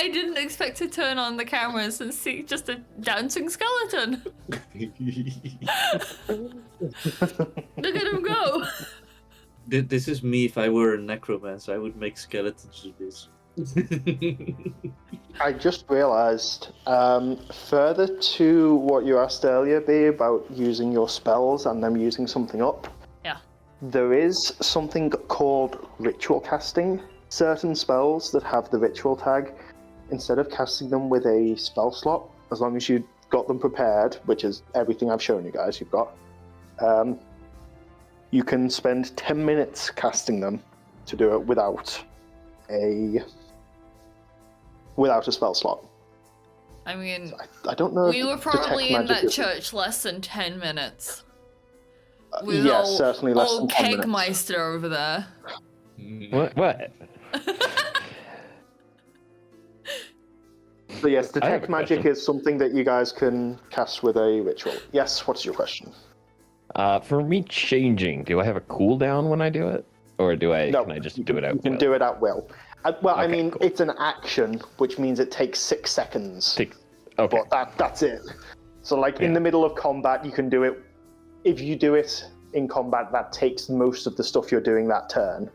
I didn't expect to turn on the cameras and see just a dancing skeleton. Look at him go. This is me if I were a necromancer. I would make skeletons do this. I just realised, further to what you asked earlier, B, about using your spells and them using something up. Yeah. There is something called ritual casting. Certain spells that have the ritual tag, instead of casting them with a spell slot, as long as you got them prepared, which is everything I've shown you guys you've got, you can spend 10 minutes casting them to do it without a spell slot. I mean, So I don't know. we were if detect probably in magic that is- church less than 10 minutes. With yes, certainly less than 10 minutes. Kegmeister over there. What? So yes, I have detect a magic question. is something that you guys can cast with a ritual. Yes, what's your question? For me changing, do I have a cooldown when I do it? Or can I just do it at You can will? do it at will. Well, I Okay, mean, cool. it's an action, which means it takes 6 seconds. Okay. But that's it. So, like, in the middle of combat, you can do it. If you do it in combat, that takes most of the stuff you're doing that turn.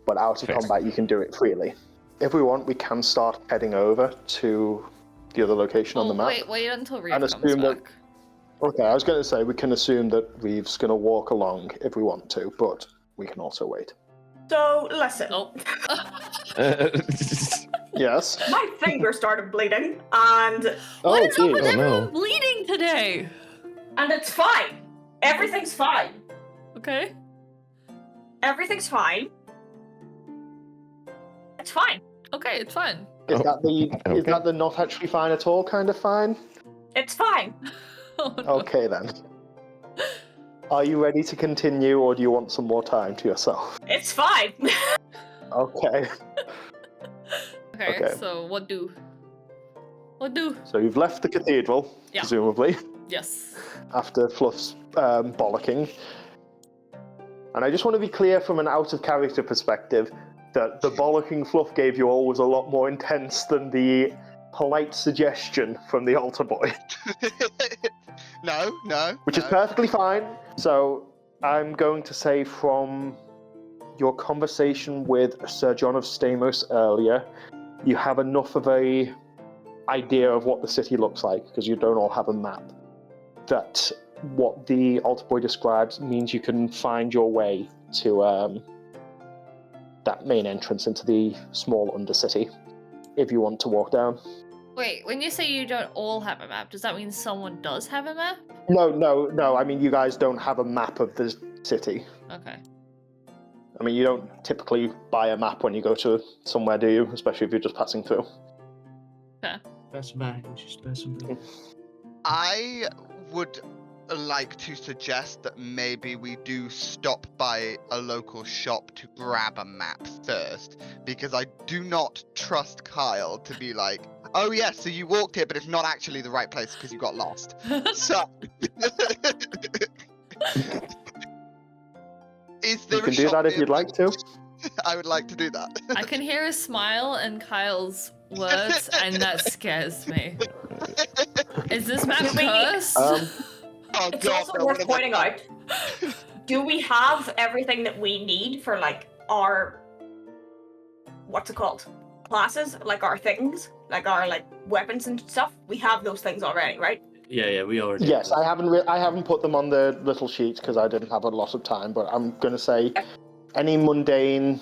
But out of Fair. combat, you can do it freely. If we want, we can start heading over to the other location on the map. Wait until Reeve And comes assume that- back. Okay, I was going to say we can assume that Reeve's going to walk along if we want to, but we can also wait. So, listen. Oh. Yes. My finger started bleeding, and What is up geez. with Oh, everyone no. bleeding today? it's fine. Everything's fine. Okay. Everything's fine. It's fine. Okay, it's fine. Is Oh, is that the not actually fine at all kind of fine? It's fine. Oh, no. Okay then. Are you ready to continue, or do you want some more time to yourself? It's fine. Okay. Okay, Okay. so what do? What do? So you've left the cathedral, Yeah. presumably, Yes. after Fluff's bollocking. And I just want to be clear from an out-of-character perspective that the bollocking Fluff gave you all was a lot more intense than the polite suggestion from the altar boy. No. Which is perfectly fine. So I'm going to say from your conversation with Sir John of Stamos earlier, you have enough of a idea of what the city looks like, because you don't all have a map, that what the altar boy describes means you can find your way to that main entrance into the small undercity, if you want to walk down. Wait, when you say you don't all have a map, does that mean someone does have a map? No, I mean, you guys don't have a map of the city. Okay. I mean, you don't typically buy a map when you go to somewhere, do you? Especially if you're just passing through. Pass back, just pass them back. I would like to suggest that maybe we do stop by a local shop to grab a map first, because I do not trust Kyle to be like, oh yeah, so you walked here, but it's not actually the right place because you got lost. So, is there You can a do shop that if you'd nearby? like to. I would like to do that. I can hear a smile in Kyle's words, and that scares me. Is this map Do we- cursed? Oh It's god, also no, worth what pointing out. Do we have everything that we need for like our what's it called? Classes? Like our things? Like our like weapons and stuff? We have those things already, right? Yeah, we already. Yes, I haven't put them on the little sheets because I didn't have a lot of time. But I'm gonna say any mundane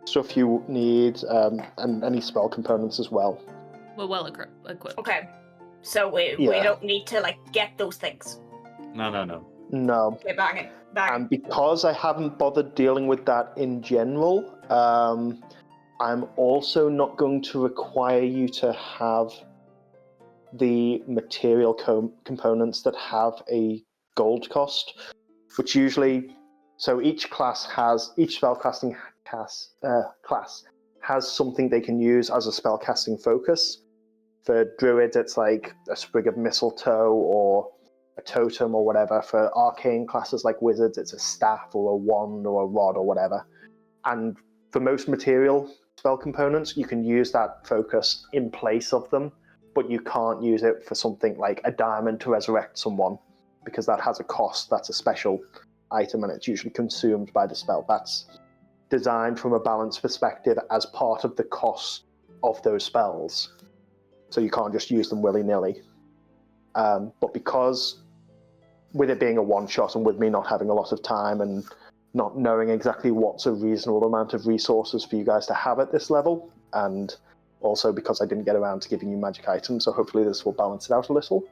stuff you need, and any spell components as well. We're well equipped. Okay. So we Yeah. don't need to like get those things. No. No. Okay, bang it. Bang. And because I haven't bothered dealing with that in general, I'm also not going to require you to have the material components that have a gold cost, which usually, so each spellcasting class has something they can use as a spellcasting focus. For druids, it's like a sprig of mistletoe or a totem or whatever. For arcane classes like wizards, it's a staff or a wand or a rod or whatever. And for most material spell components, you can use that focus in place of them, but you can't use it for something like a diamond to resurrect someone, because that has a cost. That's a special item, and it's usually consumed by the spell. That's designed from a balance perspective as part of the cost of those spells. So you can't just use them willy-nilly. But because, with it being a one-shot and with me not having a lot of time and not knowing exactly what's a reasonable amount of resources for you guys to have at this level, and also because I didn't get around to giving you magic items, so hopefully this will balance it out a little.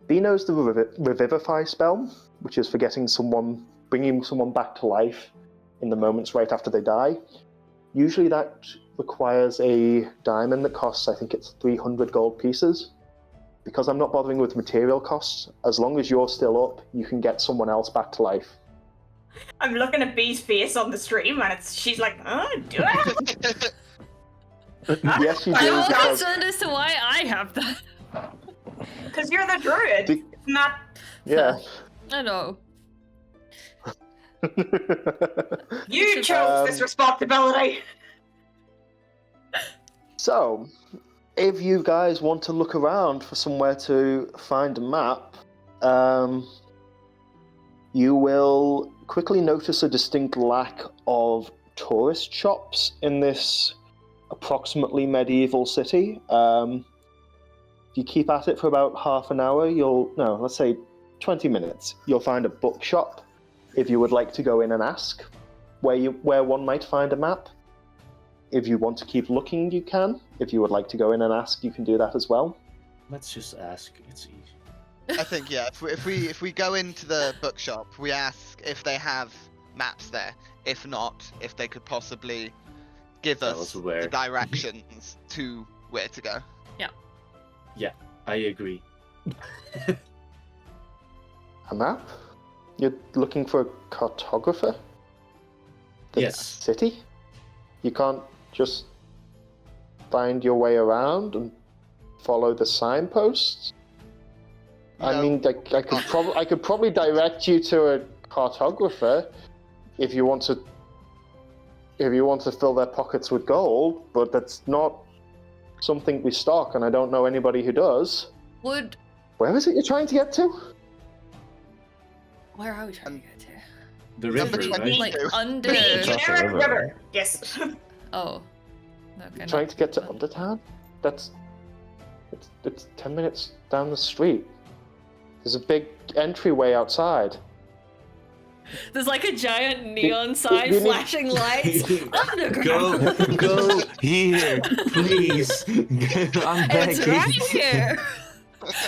B knows the Revivify spell, which is for bringing someone back to life in the moments right after they die. Usually that requires a diamond that costs, I think it's 300 gold pieces. Because I'm not bothering with material costs, as long as you're still up, you can get someone else back to life. I'm looking at B's face on the stream, and she's like, do I? Yes, you do. I'm more because- concerned as to why I have that. Because you're the druid. It's not. Yeah. I know. You chose this responsibility. So, if you guys want to look around for somewhere to find a map, you will quickly notice a distinct lack of tourist shops in this approximately medieval city. If you keep at it for about half an hour, let's say 20 minutes, you'll find a bookshop. If you would like to go in and ask where one might find a map. If you want to keep looking, you can. If you would like to go in and ask, you can do that as well. Let's just ask. It's easy. I think if we go into the bookshop, we ask if they have maps there. If not, if they could possibly give Tell us us where. the directions to where to go. Yeah, I agree. A map? You're looking for a cartographer? The Yes. city? You can't just find your way around and follow the signposts? I No. mean, I could probably direct you to a cartographer if you want to fill their pockets with gold, but that's not something we stock, and I don't know anybody who does. Where is it you're trying to get to? Where are we trying to get to? The Number river, 22. right? Like under. The Across the generic river. river. Yes. Oh. Okay. Trying to get to Undertown? It's 10 minutes down the street. There's a big entryway outside. There's like a giant neon sign you need- flashing lights. Underground. Go here, please. I'm It's begging. right here.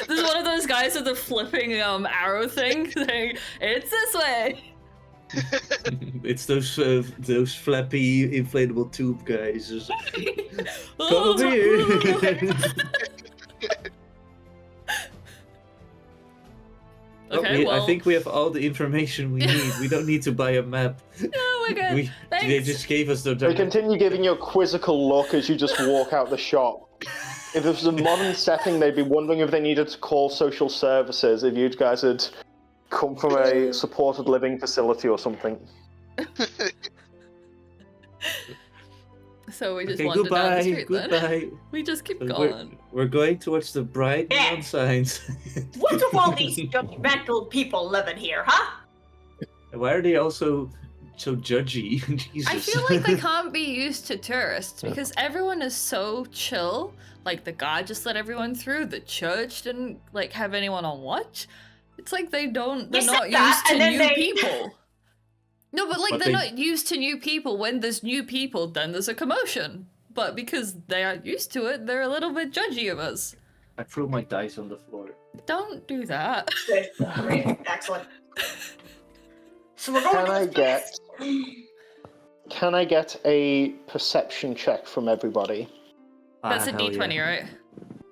There's one of those guys with the flipping arrow thing saying, "It's this way." It's those flappy inflatable tube guys. Oh, Come over here. Okay, well, I think we have all the information we need. We don't need to buy a map. oh my god, They thanks. just gave us the. They continue giving you a quizzical look as you just walk out the shop. If this was a modern setting, they'd be wondering if they needed to call social services, if you guys had come from a supported living facility or something. So we just Okay, wandered down the goodbye. street then. Goodbye. We just keep We're, going. we're going towards the bright Yeah. neon signs. What's with all these judgmental people living here, huh? Why are they also so judgy? Jesus. I feel like they can't be used to tourists because everyone is so chill. Like the god just let everyone through. The church didn't like have anyone on watch. It's like they're You not said used that, to and then new they- people. No, but like But they're they- not used to new people. When there's new people, then there's a commotion. But because they are used to it, they're a little bit judgy of us. I threw my dice on the floor. Don't do that. Good. Great. Excellent. So we're going to this place. Can I get a perception check from everybody? That's a hell D20, yeah. right?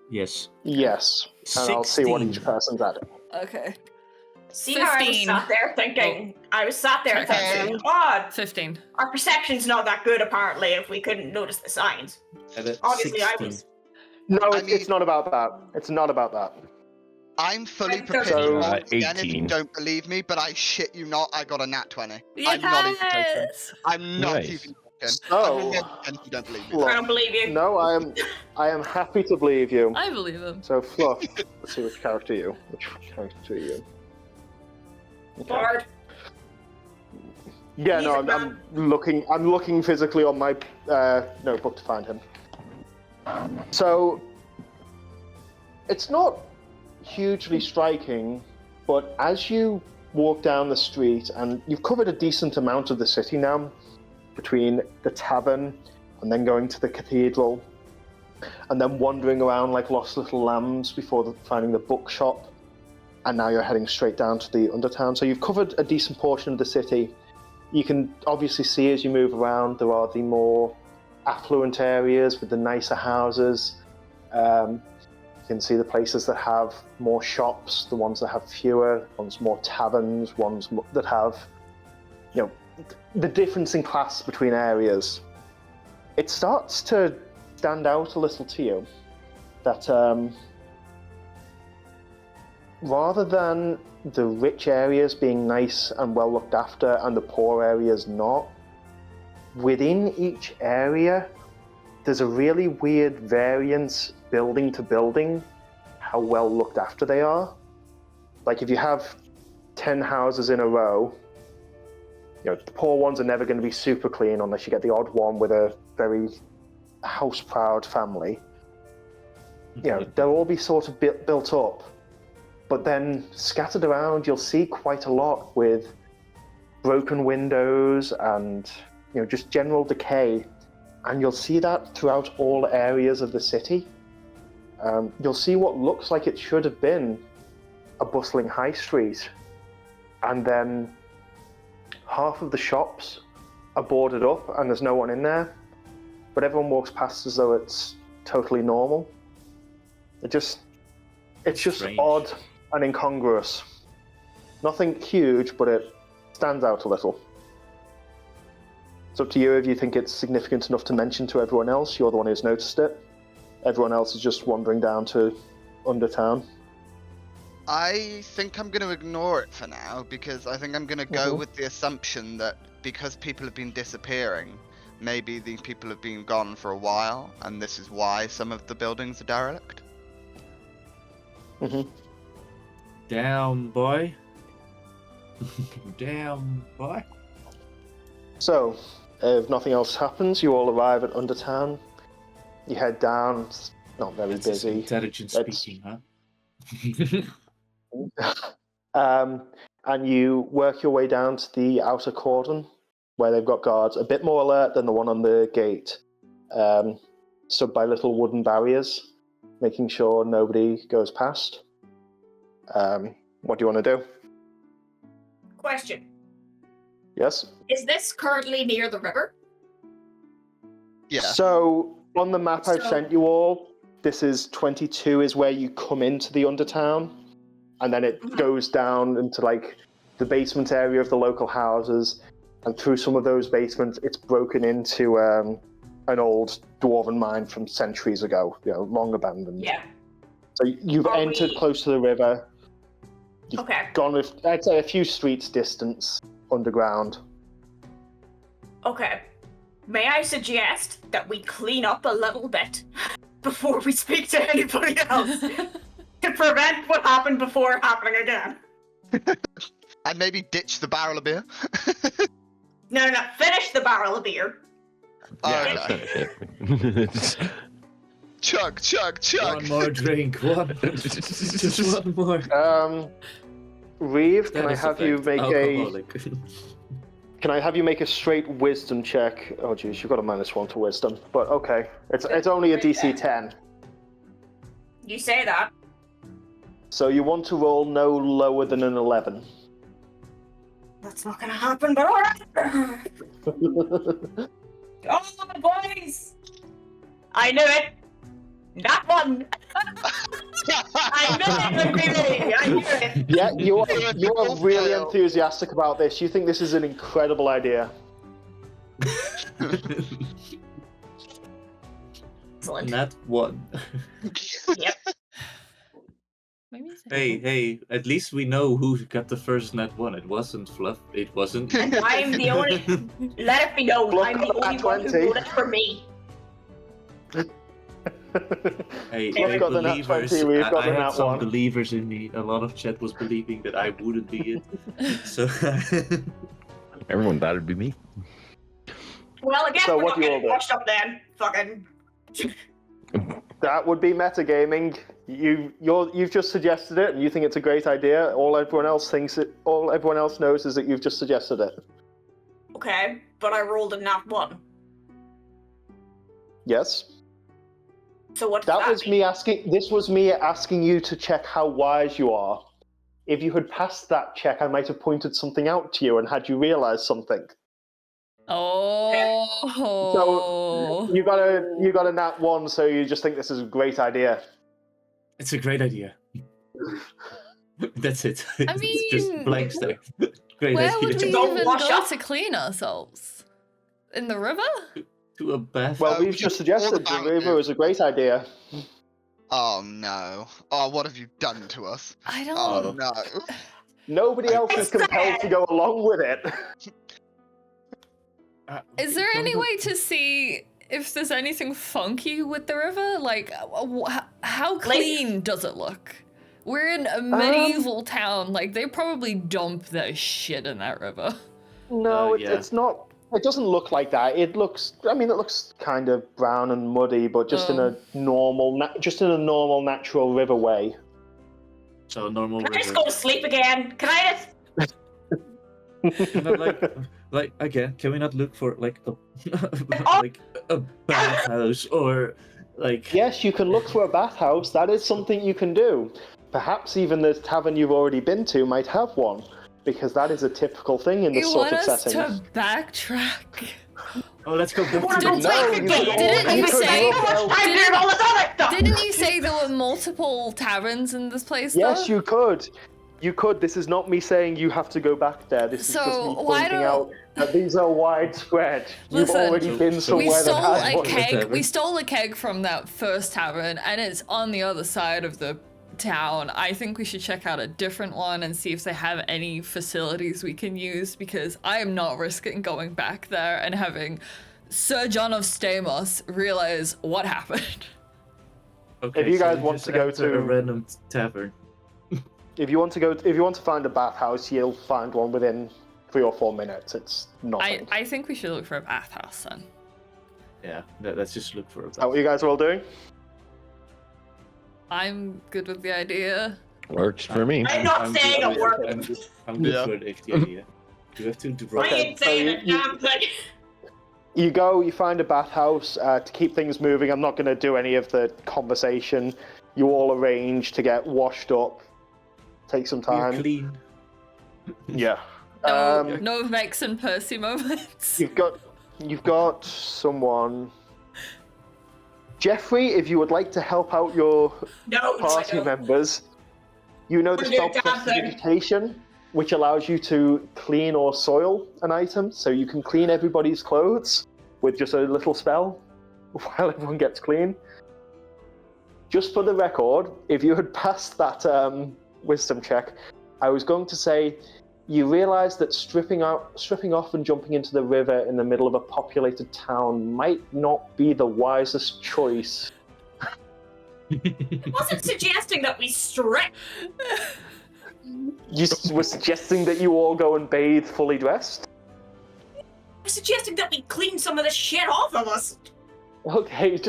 Yes. Yes. And I'll see what 16. each person's at. Okay. See how I was 15. sat there thinking? I was sat there Okay. thinking, God, 15. our perception's not that good apparently if we couldn't notice the signs. And at Obviously, I 16. was. No, I it's not about that. It's not about that. I'm fully So- prepared So, once again if you 18. don't believe me, but I shit you not, I got a nat 20. I'm not even joking. Yes! I'm not Nice. even So, 110% don't believe me. Fluff. I don't believe you. No, I am happy to believe you. I believe him. So Fluff, let's see which character are you. Which character are you? Okay. Bard. Yeah, He's no, a I'm looking. I'm looking physically on my notebook to find him. So it's not hugely striking, but as you walk down the street, and you've covered a decent amount of the city now, between the tavern and then going to the cathedral, and then wandering around like lost little lambs before finding the bookshop, and now you're heading straight down to the Undertown. So you've covered a decent portion of the city. You can obviously see as you move around, there are the more affluent areas with the nicer houses. You can see the places that have more shops, the ones that have fewer, ones more taverns, ones that have, you know, the difference in class between areas. It starts to stand out a little to you that rather than the rich areas being nice and well looked after and the poor areas not, within each area there's a really weird variance building to building how well looked after they are. Like if you have 10 houses in a row, you know, the poor ones are never going to be super clean unless you get the odd one with a very house-proud family. You know, they'll all be sort of built up. But then scattered around, you'll see quite a lot with broken windows and, you know, just general decay. And you'll see that throughout all areas of the city. You'll see what looks like it should have been a bustling high street. And then half of the shops are boarded up and there's no one in there. But everyone walks past as though it's totally normal. It's just Strange. odd and incongruous. Nothing huge, but it stands out a little. It's up to you if you think it's significant enough to mention to everyone else. You're the one who's noticed it. Everyone else is just wandering down to Undertown. I think I'm going to ignore it for now, because I think I'm going to go with the assumption that because people have been disappearing, maybe these people have been gone for a while, and this is why some of the buildings are derelict. Down, boy. Down, boy. So, if nothing else happens, you all arrive at Undertown. You head down. It's not very That's just busy. intelligent speaking, huh? And you work your way down to the outer cordon, where they've got guards, a bit more alert than the one on the gate, stood by little wooden barriers, making sure nobody goes past. What do you want to do? Question. Yes? Is this currently near the river? Yeah. So, on the map I've So- sent you all, this is 22 is where you come into the Undertown, and then it goes down into like the basement area of the local houses, and through some of those basements, it's broken into an old dwarven mine from centuries ago, you know, long abandoned. Yeah. So you've Are entered we- close to the river. You've Okay. gone with, I'd say, a few streets distance underground. Okay. May I suggest that we clean up a little bit before we speak to anybody else to prevent what happened before happening again? And maybe ditch the barrel of beer. No. Finish the barrel of beer. Okay. That's it. Chug, chug, chug. One more drink. Just one more. Reeve, can I Status have you effect, make alcoholic. Can I have you make a straight wisdom check? Oh geez, you've got a -1 to wisdom, but okay. It's only a DC 10. You say that. So you want to roll no lower than an 11. That's not gonna happen, but alright. Oh, boys! I knew it! That one! I knew it would be me! I knew it! Yeah, you are Critical really fail. enthusiastic about this. You think this is an incredible idea. Excellent. Not one. Yep. Maybe it's Hey, at least we know who got the first net one. It wasn't Fluff. It wasn't. I'm the only. Let it be known, Look I'm the on only that one who 20. voted for me. Hey, We've got the nat believers. 20, we've got I the had nat some 1. believers in me. A lot of chat was believing that I wouldn't be it. So. Everyone thought it'd be me. Well, I guess So we're what not do you all getting do? washed up then. Fucking. That would be metagaming. You've just suggested it, and you think it's a great idea. All everyone else knows is that you've just suggested it. Okay, but I rolled a nat 1. Yes. So what does That that was mean? me asking. This was me asking you to check how wise you are. If you had passed that check, I might have pointed something out to you and had you realize something. Oh. So you got a nat 1, so you just think this is a great idea. It's a great idea. That's it. I It's just mean, blank stack. Great Where idea. would we Don't even wash go up. to clean ourselves? In the river? To a bath. Well, we we've can just all the suggested the fountain. river is a great idea. Oh no. Oh, what have you done to us? I don't. Oh no. Nobody else is compelled to go along with it. Is there any way to see if there's anything funky with the river? Like, how clean does it look? We're in a medieval town. Like, they probably dump their shit in that river. No, yeah. it's not. It doesn't look like that. It looks kind of brown and muddy, but just in a normal, natural river way. So a normal Can I just river. go to sleep again? Can I just? But like again, can we not look for like a bathhouse or like? Yes, you can look for a bathhouse. That is something you can do. Perhaps even the tavern you've already been to might have one, because that is a typical thing in this You sort want of us setting. to backtrack? Oh, let's go back to Didn't- the No, Didn't you you could say- look else- I'm doing all this other stuff. Didn't you say there were multiple taverns in this place? Yes, though? you could. You could. This is not me saying you have to go back there. This is So, just me why pointing don't- out that these are widespread. You've Listen, already been we somewhere We that stole has a one. keg. tavern. We stole a keg from that first tavern, and it's on the other side of the town. I think we should check out a different one and see if they have any facilities we can use, because I am not risking going back there and having Sir John of Stamos realize what happened. Okay, If you so guys we want just to go enter to- a random tavern. If you want to find a bathhouse, you'll find one within 3 or 4 minutes. It's nothing. I think we should look for a bathhouse then. Yeah, let's just look for a Is that what you guys are all doing? I'm good with the idea. Works for me. I'm not saying a word. I'm good Yeah. for the idea. You have to drop. I ain't so saying you- a damn thing. You go, you find a bathhouse to keep things moving. I'm not going to do any of the conversation. You all arrange to get washed up. Take some We're time. clean. Yeah. No Vex and Percy moments. You've got someone. Jeffrey, if you would like to help out your No, party I don't. members, you know the We're spell doing damn thing. prestidigitation, which allows you to clean or soil an item, so you can clean everybody's clothes with just a little spell while everyone gets clean. Just for the record, if you had passed that wisdom check, I was going to say you realise that stripping off and jumping into the river in the middle of a populated town might not be the wisest choice. I wasn't suggesting that we strip. You were suggesting that you all go and bathe fully dressed? I was suggesting that we clean some of the shit off of us. Okay,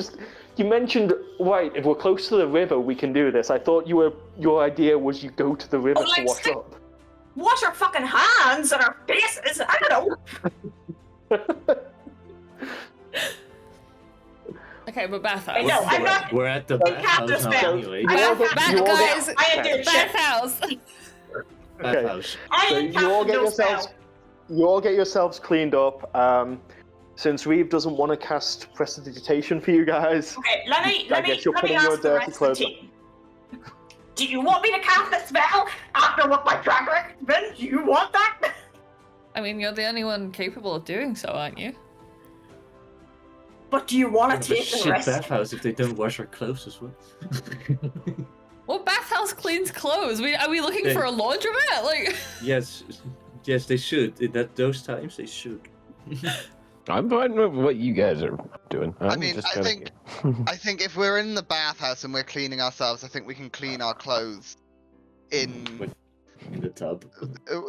you mentioned, right, if we're close to the river, we can do this. I thought your idea was you go to the river Oh, to like wash stick- up. Wash our fucking hands and our faces. I don't know. Okay, but bathhouse. I know, I'm not. We're at the We have to bathhouse now spell. anyway. You all get- Bath you all get- guys, I ain't doing shit. bathhouse. Bathhouse. I So ain't you all casting get no yourselves, spell. you all get yourselves cleaned up. Since Reeve doesn't want to cast prestidigitation for you guys, Okay, let me guess you're putting your ask the dirty rest of the clothes on. team. Do you want me to cast a spell after what my track record's been? Do you want that? I mean, you're the only one capable of doing so, aren't you? But do you want What to a take the shit risk? bathhouse if they don't wash our clothes as well. What bathhouse house cleans clothes? Are we looking for a laundromat? Like. Yes, they should. Those times they should. I'm fine with what you guys are doing. I think if we're in the bathhouse and we're cleaning ourselves, I think we can clean our clothes in the tub.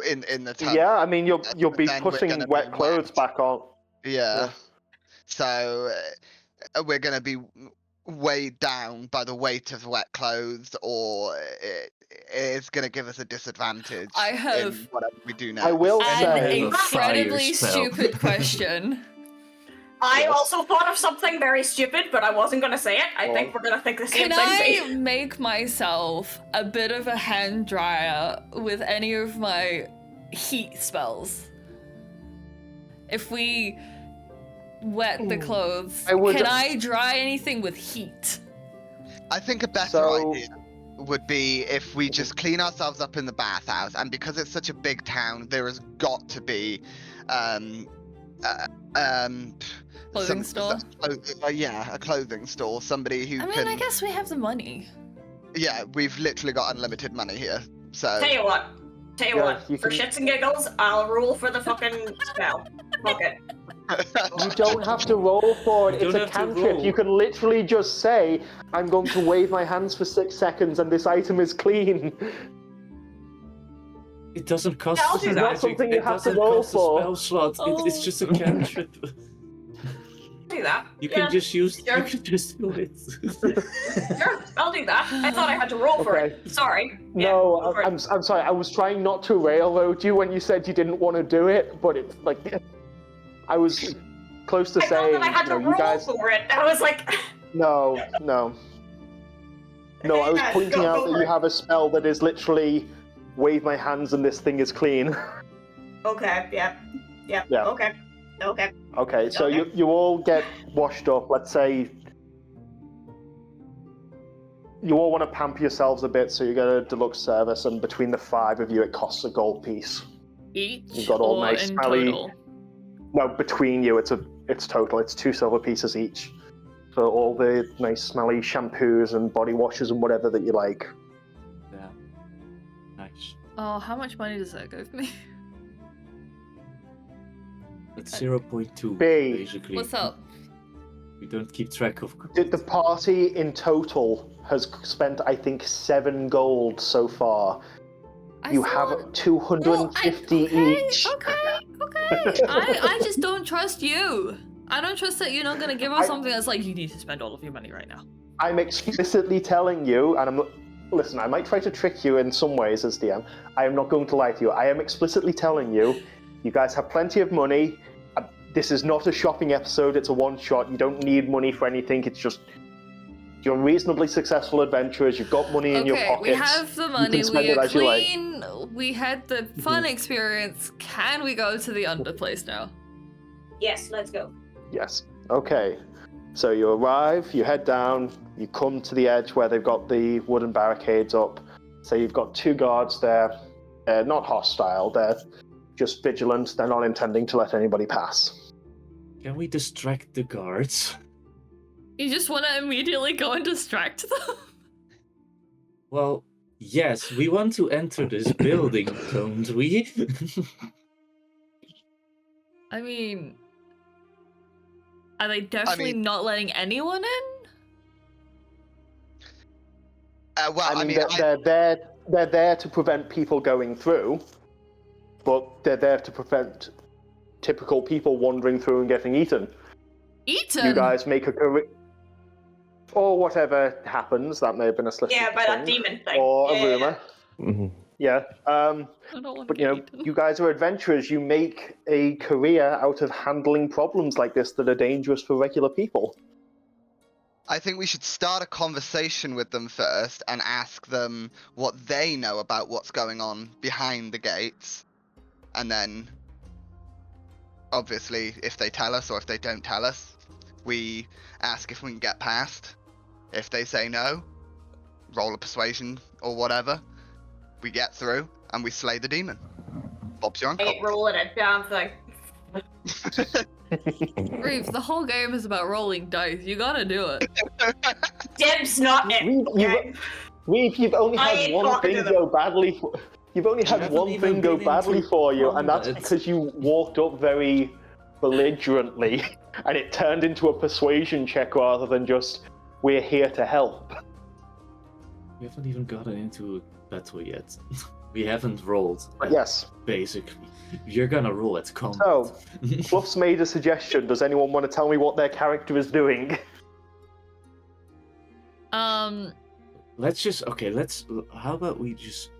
In the tub. Yeah, I mean you'll be Then we're putting gonna wet be clothes wet. back on. Yeah. So we're gonna be weighed down by the weight of wet clothes, or it's gonna give us a disadvantage. I have in whatever we do now. I will an say incredibly Fire spell. stupid question. I Yes. also thought of something very stupid, but I wasn't gonna say it. I think we're gonna think the same Can thing. I make myself a bit of a hand dryer with any of my heat spells? If we wet the clothes, can I dry anything with heat? I think a better So- idea would be if we just clean ourselves up in the bathhouse, and because it's such a big town, there has got to be Clothing store? Yeah, a clothing store. Somebody who I mean, can. I guess we have the money. Yeah, we've literally got unlimited money here. So Tell you what. Yeah, you For can- shits and giggles, I'll rule for the fucking spell. Fuck it. You don't have to roll for it. You It's don't a have to cantrip. roll. You can literally just say, "I'm going to wave my hands for 6 seconds, and this item is clean." It doesn't cost I'll us do a that. magic. It's not something you It have to doesn't roll cost a for. spell slot. It's Oh. just a cantrip. Do that. You Yeah, can just use. sure. You can just do it. Sure, I'll do that. I thought I had to roll for it. Okay. Sorry. No, Yeah, go for it. I'm sorry. I was trying not to railroad you when you said you didn't want to do it, but it's like I was close to I thought saying, that I had to you roll guys. for it. I was like, No. I was Yeah, pointing go out for that you it. have a spell that is literally wave my hands and this thing is clean. okay, yeah, Yeah. okay. Okay, so Okay. you all get washed up. Let's say you all want to pamper yourselves a bit, so you get a deluxe service, and between the 5 of you, it costs a gold piece. Each You've got all or nice in smelly- total? No, between you, it's total. It's 2 silver pieces each for all the nice smelly shampoos and body washes and whatever that you like. Yeah. Nice. Oh, how much money does that give me? That's 0.2 B. basically. What's up? We don't keep track of. The party in total has spent, I think, 7 gold so far. You have 250 each. Okay. I just don't trust you. I don't trust that you're not gonna give us something that's like, you need to spend all of your money right now. I'm explicitly telling you, and listen, I might try to trick you in some ways as DM. I am not going to lie to you. I am explicitly telling you, you guys have plenty of money. This is not a shopping episode. It's a one-shot. You don't need money for anything. It's just you're reasonably successful adventurers. You've got money in your pockets. We have the money. spend We it are as you like. clean. We had the fun experience. Can we go to the underplace now? Yes, let's go. Yes. Okay. So you arrive, you head down, you come to the edge where they've got the wooden barricades up. So you've got 2 guards there. They're not hostile. They're just vigilant. They're not intending to let anybody pass. Can we distract the guards? You just want to immediately go and distract them? Well, yes, we want to enter this building, don't we? I mean, are they definitely not letting anyone in? Well, They're there to prevent people going through, but they're there to prevent typical people wandering through and getting eaten. Eaten? You guys make a career, or whatever happens. That may have been a slip. Yeah, by that demon thing. or Yeah, a rumor. Mhm. Yeah. I don't want But to you know, get eaten. you guys are adventurers. You make a career out of handling problems like this that are dangerous for regular people. I think we should start a conversation with them first and ask them what they know about what's going on behind the gates. And then, obviously, if they tell us or if they don't tell us, we ask if we can get past. If they say no, roll a persuasion or whatever. We get through and we slay the demon. Bob's your I uncle. ain't rolling a damn thing. Reeve, the whole game is about rolling dice. You gotta do it. Dib's not it. You- Okay. You've only I had ain't one talking to thing them. go badly. You've only had haven't one even thing go been badly into for you, and that's combat. because you walked up very belligerently, and it turned into a persuasion check rather than just "we're here to help." We haven't even gotten into a battle yet. We haven't rolled. But yes. Basically, you're gonna roll at combat. So, Fluff's made a suggestion. Does anyone want to tell me what their character is doing? Let's just how about we just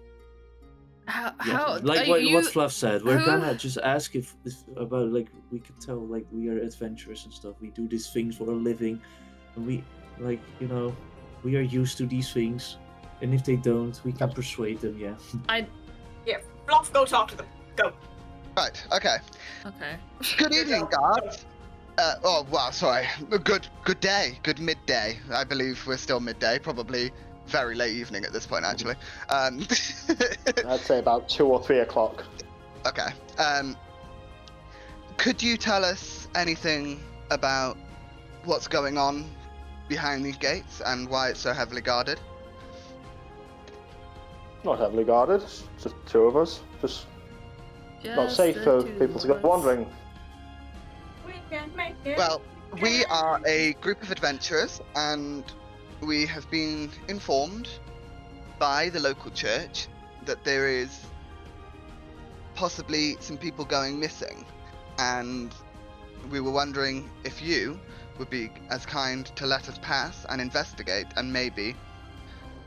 How like are you, what Fluff said. We're who- gonna just ask if about like we could tell like we are adventurous and stuff. We do these things for a living, and we like we are used to these things. And if they don't, we can persuade them. Yeah. Yeah, Fluff, go talk to them. Go. Right. Okay. Okay. Good evening, guards. Sorry. Good day. Good midday. I believe we're still midday. Probably very late evening at this point, actually. I'd say about 2 or 3 o'clock. Okay. Could you tell us anything about what's going on behind these gates and why it's so heavily guarded? Not heavily guarded. It's just 2 of us. Just not Just safe the for 2 people to go of us. wandering. We can make it. Well, we are a group of adventurers, and we have been informed by the local church that there is possibly some people going missing, and we were wondering if you would be as kind to let us pass and investigate, and maybe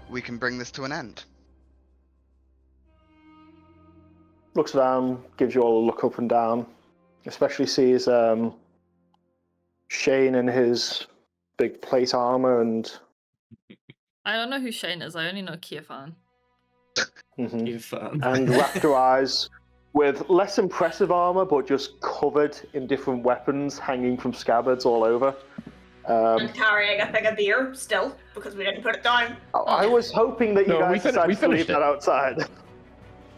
we can bring this to an end. Looks down, gives you all a look up and down. Especially sees Shane in his big plate armor and I don't know who Shane is. I only know Kiefan. If, and Raptor Eyes with less impressive armor, but just covered in different weapons hanging from scabbards all over. I'm carrying a thing of beer still because we didn't put it down. I was hoping that you No, we guys decided to finished leave that it. outside.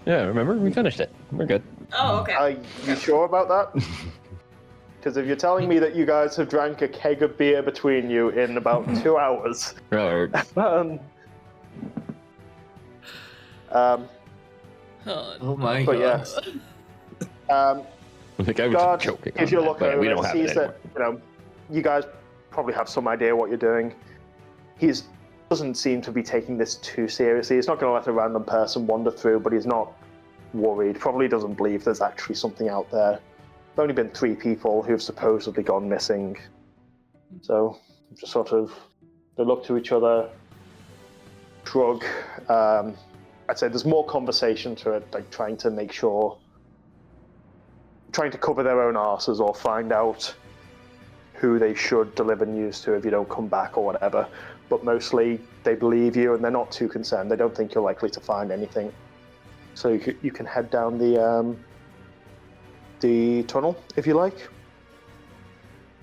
Yeah, remember? We finished it. We're good. Oh, okay. Are you sure about that? Because if you're telling me that you guys have drank a keg of beer between you in about 2 hours, Right. oh my but god. yes. I think I was God joking. gives you a look but over we don't and have sees it anymore. that you guys probably have some idea what you're doing. He doesn't seem to be taking this too seriously. He's not going to let a random person wander through, but he's not worried. Probably doesn't believe there's actually something out there. There's only been 3 people who've supposedly gone missing. So just sort of they look to each other, shrug. I'd say there's more conversation to it, like trying to make sure, trying to cover their own arses or find out who they should deliver news to if you don't come back or whatever. But mostly they believe you and they're not too concerned. They don't think you're likely to find anything. So you can head down the tunnel if you like.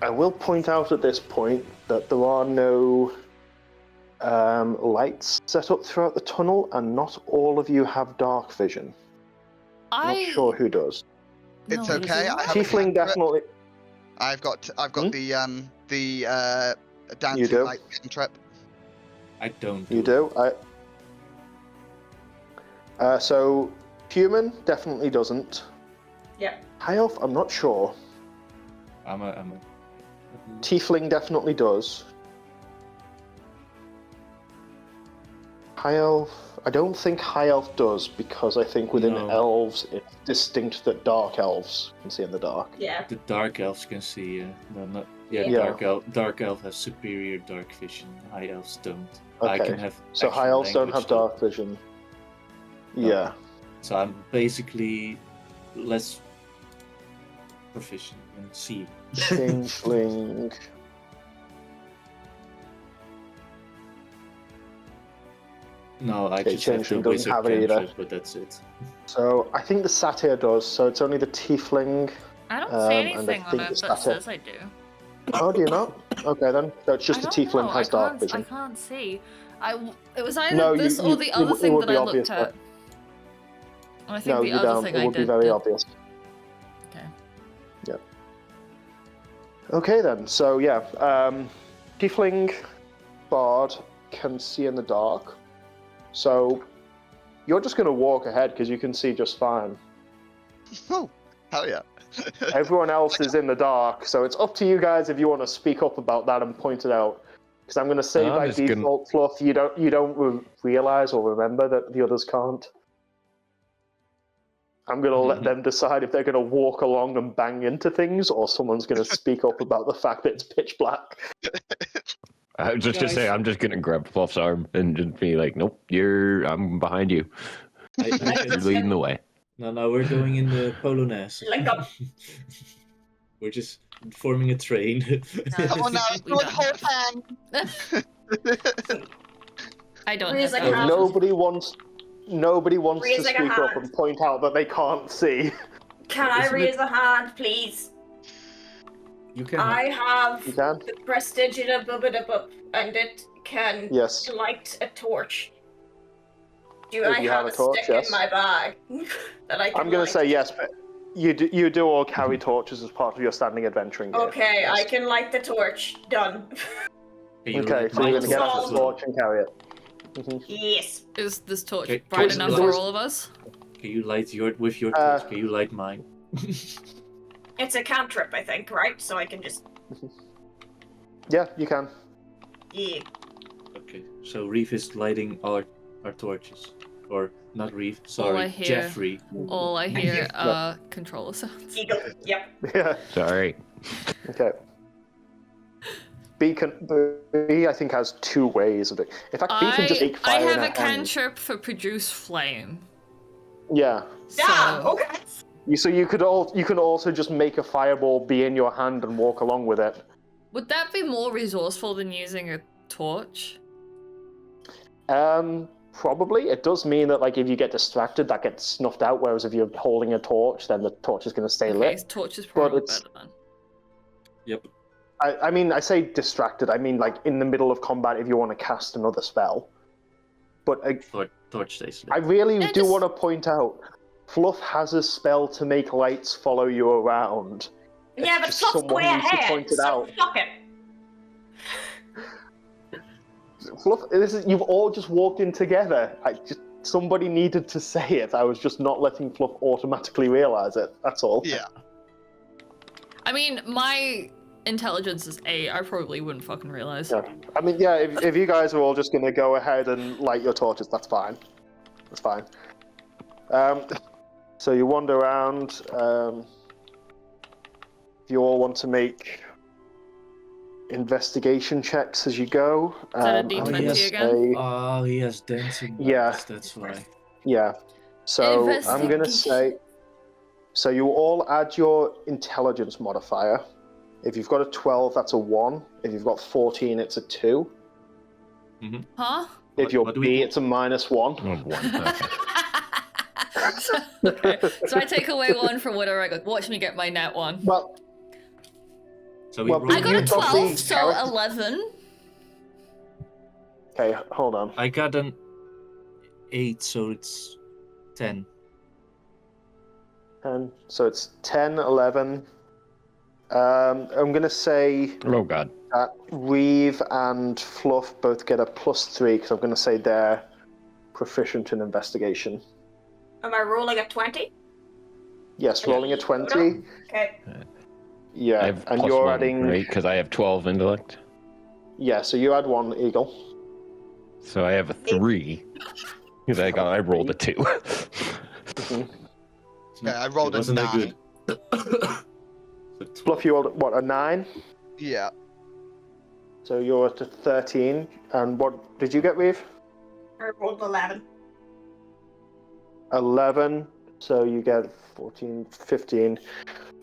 I will point out at this point that there are no lights set up throughout the tunnel, and not all of you have dark vision. I'm not sure who does. It's No, okay. I have a Tiefling cantrip. definitely. I've got the You dancing do? light cantrip. I don't. You do. So human definitely doesn't. Yeah. High elf, I'm not sure. I'm a Tiefling definitely does. High elf, I don't think high elf does, because I think within No. elves it's distinct that dark elves can see in the dark. Yeah. The dark elves can see. Yeah. Dark elf has superior dark vision. High elves don't. I Okay. can have. So actual high elves don't language have though. dark vision. No. Yeah. So I'm basically less proficient in see. Changeling. No, I Okay, just have the Changeling doesn't wizard have it either. cantrip, but that's it. So I think the satyr does. So it's only the tiefling. I don't and see I anything on think it the that satyr. says I do. Oh, do you not? Okay then. So it's just I the don't tiefling know. has dark vision. I can't see. It was either No, this or the it other thing would that be I obvious, looked at. I think No, the you other don't. thing It I would be did. very obvious. Okay. Okay then. So yeah, tiefling bard can see in the dark. So you're just going to walk ahead because you can see just fine. Oh, hell yeah. Everyone else is in the dark, so it's up to you guys if you want to speak up about that and point it out. Because I'm going to say I'm by just gonna- default, Fluff, you don't realize or remember that the others can't. I'm going to let them decide if they're going to walk along and bang into things, or someone's going to speak up about the fact that it's pitch black. I was just to say, I'm just gonna grab Fluff's arm and just be like, "Nope, I'm behind you. You're leading the way." No, we're going in the Polonaise. Link up. We're just forming a train. Come on now, We good done. hold hand. I don't Raise have a that. hand. Nobody wants to Raising a speak up hand. and point out that they can't see. Can I Isn't it- raise a hand, please? You can. I have You can? the prestidigitabubidabup, and it can Yes. light a torch. Do If I you have have a a torch, stick yes. in my bag that I can I'm going to light? say yes, but you do all carry torches as part of your standing adventuring gear. Okay, Yes. I can light the torch. Done. Can you Okay, light so you're going to get mine out as the well? torch and carry it. Yes. Is this torch Okay, bright torch enough is for light. all of us? Can you light with your Uh, torch? Can you light mine? It's a cantrip, I think, right? So I can just. Yeah, you can. Yeah. Okay, so Reeve is lighting our torches. Or not Reeve, All I sorry, hear- Jeffrey. All I hear are controller sounds. Eagle. Yep. Yeah. Sorry. Okay. B, I think, has 2 ways of it. In fact, B can just take I fire have in a her hand. cantrip for produce flame. Yeah. Ah, So okay. So you can also just make a fireball be in your hand and walk along with it. would that be more resourceful than using a torch? Probably. It does mean that, like, if you get distracted, that gets snuffed out. Whereas if you're holding a torch, then the torch is going to stay Okay, lit. torch is probably it's- better then. Yep. I mean, I say distracted. I mean, like, in the middle of combat, if you want to cast another spell. But Torch stays lit. I really Yeah, do just- want to point out, Fluff has a spell to make lights follow you around. Yeah, but just Fluff's someone way needs to ahead, point it so out. fuck it. Fluff, you've all just walked in together. Somebody needed to say it. I was just not letting Fluff automatically realize it. That's all. Yeah. I mean, my intelligence is 8. I probably wouldn't fucking realize. Yeah. I mean, yeah. If you guys are all just going to go ahead and light your torches, that's fine. That's fine. So you wander around. If you all want to make investigation checks as you go. Is that a I'm D20 gonna again? say- Oh, he has dancing Yeah. lights, that's why. Yeah. So I'm going to Investigation. say. So you all add your intelligence modifier. If you've got a 12, that's a 1. If you've got 14, it's a 2. Huh? If you're what do we B, do? it's a -1. Oh, 1. Okay. Okay, so I take away 1 from whatever I got. Watch me get my net 1. Well, So we Well, roll- I got a you've got the 12, so character- 11. okay, hold on. I got an 8, so it's 10. 10. So it's 10, 11. I'm going to say Oh god. that Reeve and Fluff both get a +3 because I'm going to say they're proficient in investigation. Am I rolling a 20? Yes, rolling a 20. Okay. Yeah, I have and plus you're 1, adding. right? Because I have 12 intellect. Yeah, so you add 1, Eagle. So I have a 3. Because I rolled a 2. Yeah, I rolled a Wasn't that 9. good? So Fluff, you rolled, what, a 9? Yeah. So you're at a 13. And what did you get, Reeve? I rolled 11. 11. So you get 14, 15.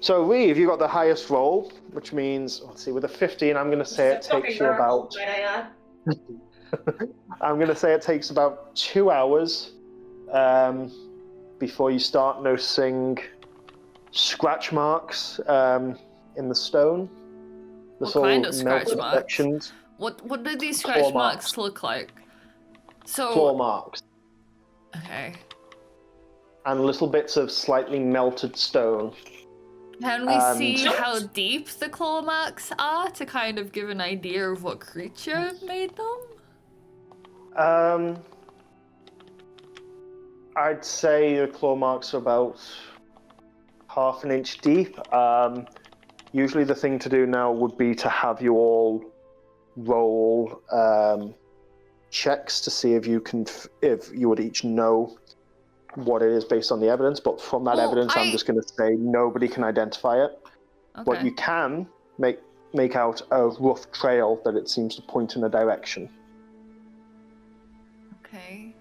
So Reeve, you got the highest roll, which means, let's see, with a 15, I'm going to say it It's a takes fucking you about. miracle, I'm going to say it takes about 2 hours before you start noticing scratch marks in the stone. The What sort kind of scratch melted marks? sections, What do these Claw scratch marks. marks look like? So claw marks, okay. and little bits of slightly melted stone. Can we And- see how deep the claw marks are to kind of give an idea of what creature made them? I'd say the claw marks are about half an inch deep. Usually the thing to do now would be to have you all roll checks to see if you would each know what it is based on the evidence. But from that evidence, I'm just going to say nobody can identify it. Okay. But you can make out a rough trail that it seems to point in a direction. Okay.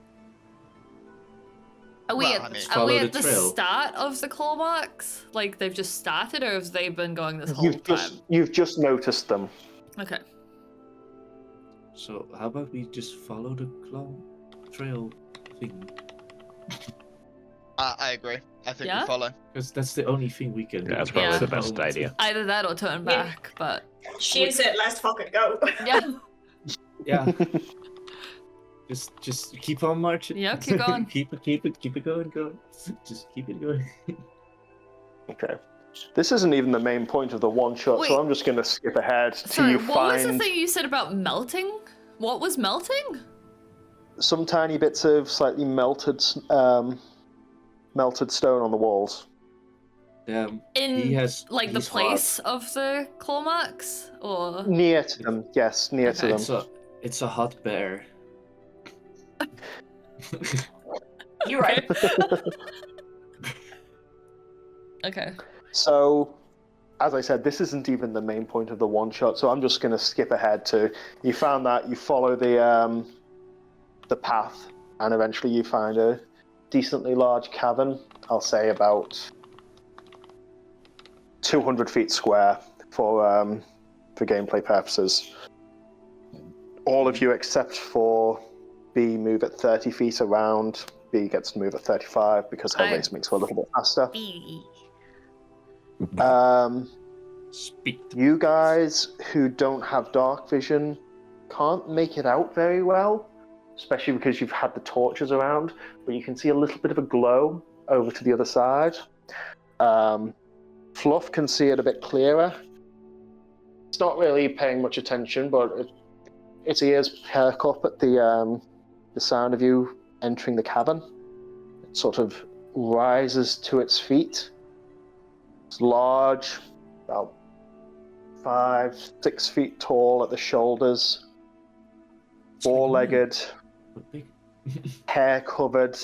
Are we Well, at, I mean- are we Follow at the the trail. start of the claw marks? Like they've just started, or have they been going this whole time? You've just noticed them. Okay. So how about we just follow the claw trail thing? I agree. I think Yeah? we follow. Because that's the only thing we can do. Yeah, that's probably Yeah. the best idea. Either that or turn Yeah. back, but Shane said, let's fucking go. yeah. Yeah. Just keep on marching. Yeah, keep going. keep it going. Just keep it going. Okay. This isn't even the main point of the one shot, Wait. so I'm just going to skip ahead till Sorry, you what was the find thing you said about melting? What was melting? some tiny bits of slightly melted stone on the walls. In he's like the hard. place of the claw marks? Or Near to them, yes, near to Okay. them. It's a hot bear. You're right. okay. So, as I said, this isn't even the main point of the one shot, so I'm just going to skip ahead to you found that, you follow the path, and eventually you find a decently large cavern. I'll say about 200 feet square for gameplay purposes. All of you except for B move at 30 feet around. B gets to move at 35 because her race makes her a little bit faster. Speak. You guys who don't have dark vision can't make it out very well, especially because you've had the torches around, but you can see a little bit of a glow over to the other side. Fluff can see it a bit clearer. It's not really paying much attention, but its ears perk up at the sound of you entering the cavern. It sort of rises to its feet. It's large, about 5-6 feet tall at the shoulders, four-legged, hair covered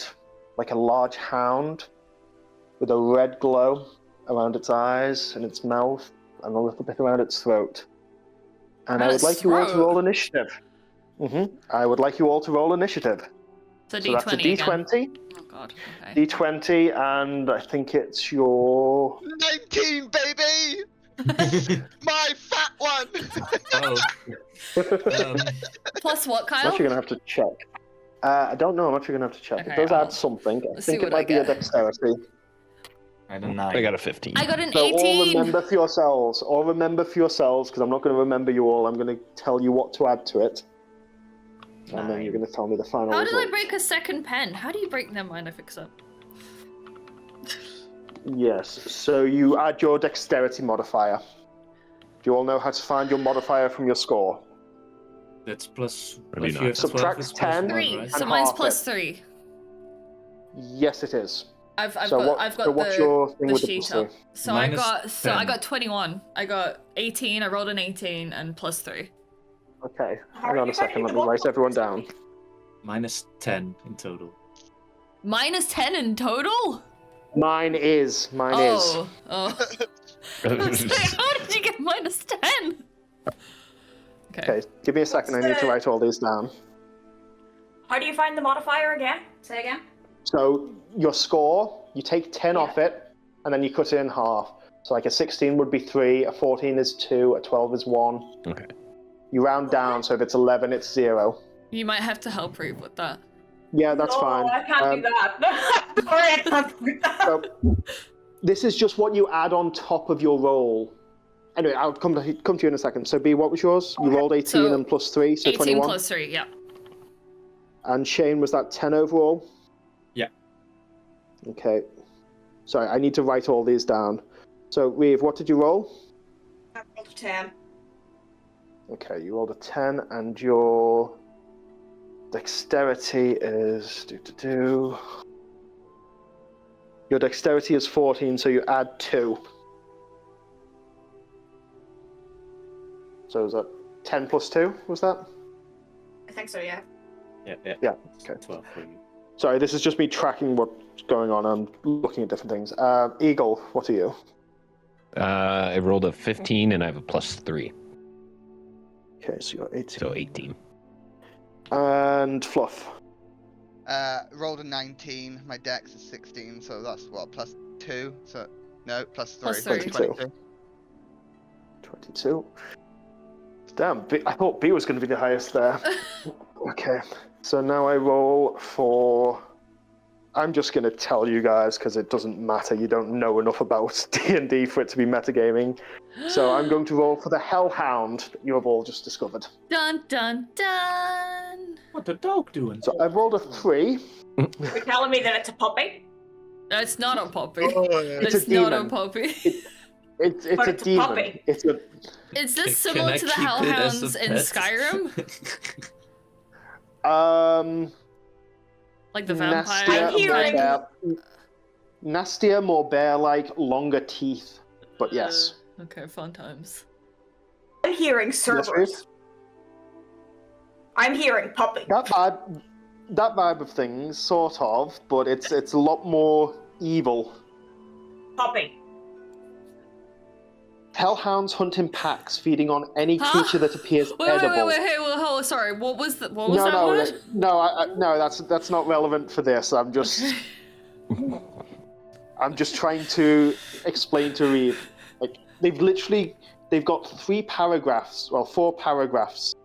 like a large hound, with a red glow around its eyes and its mouth, and a little bit around its throat. And I would like you all to roll initiative. I would like you all to roll initiative. So So that's a D20 D20. again. Oh god. Okay. D20, and I think it's your 19, baby! My fat one! Plus what, I'm Kyle? actually going to have to check. I don't know. I'm actually going to have to check. Okay, it does I'll add something. I see think it what I might be a get. dexterity. I don't know. I got a 15. I got an So all 18. remember for yourselves. All remember for yourselves, because I'm not going to remember you all. I'm going to tell you what to add to it. And then you're going to tell me the final How did I result. break a second pen? How do you break them? Mind I fix up. Yes. So you add your dexterity modifier. Do you all know how to find your modifier from your score? That's plus. Maybe if you not. have 12, Subtract it's plus 10. 1, 3. right? So And mine's half plus it. 3. Yes, it is. I've So got what's the, your thing the with the sheet plus up. So I Minus got 10. 21. I got 18. I rolled an 18 and plus 3. Okay. How Hang are on you a second. finding Let the me write everyone down. Minus 10 in total. Minus 10 in total? Mine is. Oh. I was like, how did you get minus 10? Okay, give me a second. I need to write all these down. How do you find the modifier again? Say again. So your score, you take 10 off it, and then you cut it in half. So like a 16 would be 3, a 14 is 2, a 12 is 1. Okay. You round down, so if it's 11, it's 0. You might have to help Reeve with that. Yeah, that's no, fine. I can't do that. Sorry, I can't do that. So this is just what you add on top of your roll. Anyway, I'll come to you in a second. So B, what was yours? You rolled 18 So, and plus 3, so 18 21. plus 3, yeah. And Shane, was that 10 overall? Yeah. Okay. Sorry, I need to write all these down. So, Reeve, what did you roll? I rolled a 10. Okay, you rolled a 10, and your dexterity is... Your dexterity is 14, so you add 2. So is that 10 plus 2, was that? I think so, yeah. Yeah. Yeah, okay. 12 for you. Sorry, this is just me tracking what's going on and looking at different things. Eagle, what are you? I rolled a 15 and I have a +3, Okay, so you're 18. so 18. And Fluff. Rolled a 19. My dex is 16, so that's what, +2? So no, +3. Plus 3. 22. 22. Damn, I thought B was going to be the highest there. Okay, so now I roll for... I'm just going to tell you guys, because it doesn't matter. You don't know enough about D&D for it to be metagaming. So I'm going to roll for the Hellhound that you have all just discovered. Dun dun dun. What the dog doing? So I've rolled a 3. You're telling me that it's a puppy? That's not a puppy. It's That's a not a demon. puppy. It's But a it's a demon. puppy. It's a... Is this Can similar I to the keep it as hellhounds a in pet? Skyrim? Like the vampire? I'm hearing- Nastier, more bear-like, longer teeth. But yes. Okay, fun times. I'm hearing Yes, Cerberus. Ruth? I'm hearing puppy. That vibe of things, sort of, but it's a lot more evil. Puppy. Hellhounds hunt in packs, feeding on any Huh? creature that appears Wait, edible. hey, well, sorry. What was that word? No, that's not relevant for this. I'm just trying to explain to Reeve. Like they've got 4 paragraphs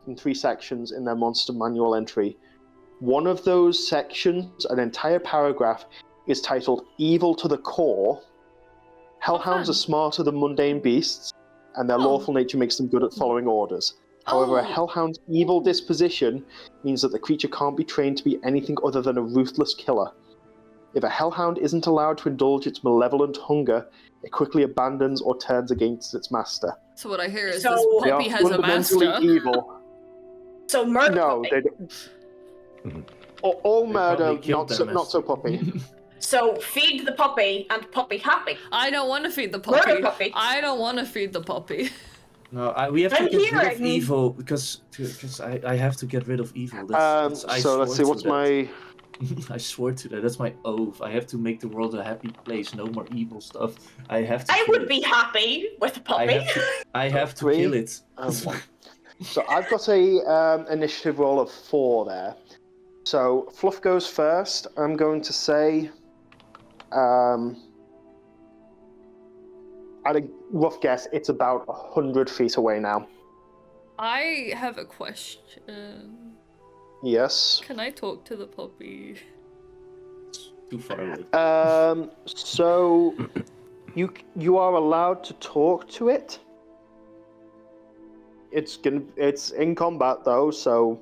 in 3 sections in their monster manual entry. One of those sections, an entire paragraph, is titled "Evil to the Core." Hellhounds are smarter than mundane beasts, and their lawful nature makes them good at following orders. However, a hellhound's evil disposition means that the creature can't be trained to be anything other than a ruthless killer. If a hellhound isn't allowed to indulge its malevolent hunger, it quickly abandons or turns against its master. So what I hear is So- this They are puppy has a fundamentally master. evil. So murder No, puppy. they don't. All murder, probably killed their not so puppy. So feed the puppy and puppy happy. I don't want to feed the Murder puppy. puppy. I don't want to feed the puppy. No, we have to I'm get rid of hearing- evil because I have to get rid of evil. That's, I So let's see, swore what's to that. my... I swore to that. That's my oath. I have to make the world a happy place. No more evil stuff. I have to. I kill would it. be happy with a puppy. I have to 3, kill it. So I've got a initiative roll of 4 there. So Fluff goes first. I'm going to say, at a rough guess, it's about 100 feet away now. I have a question. Yes. Can I talk to the puppy? Too far away. So you are allowed to talk to it. It's in combat though, so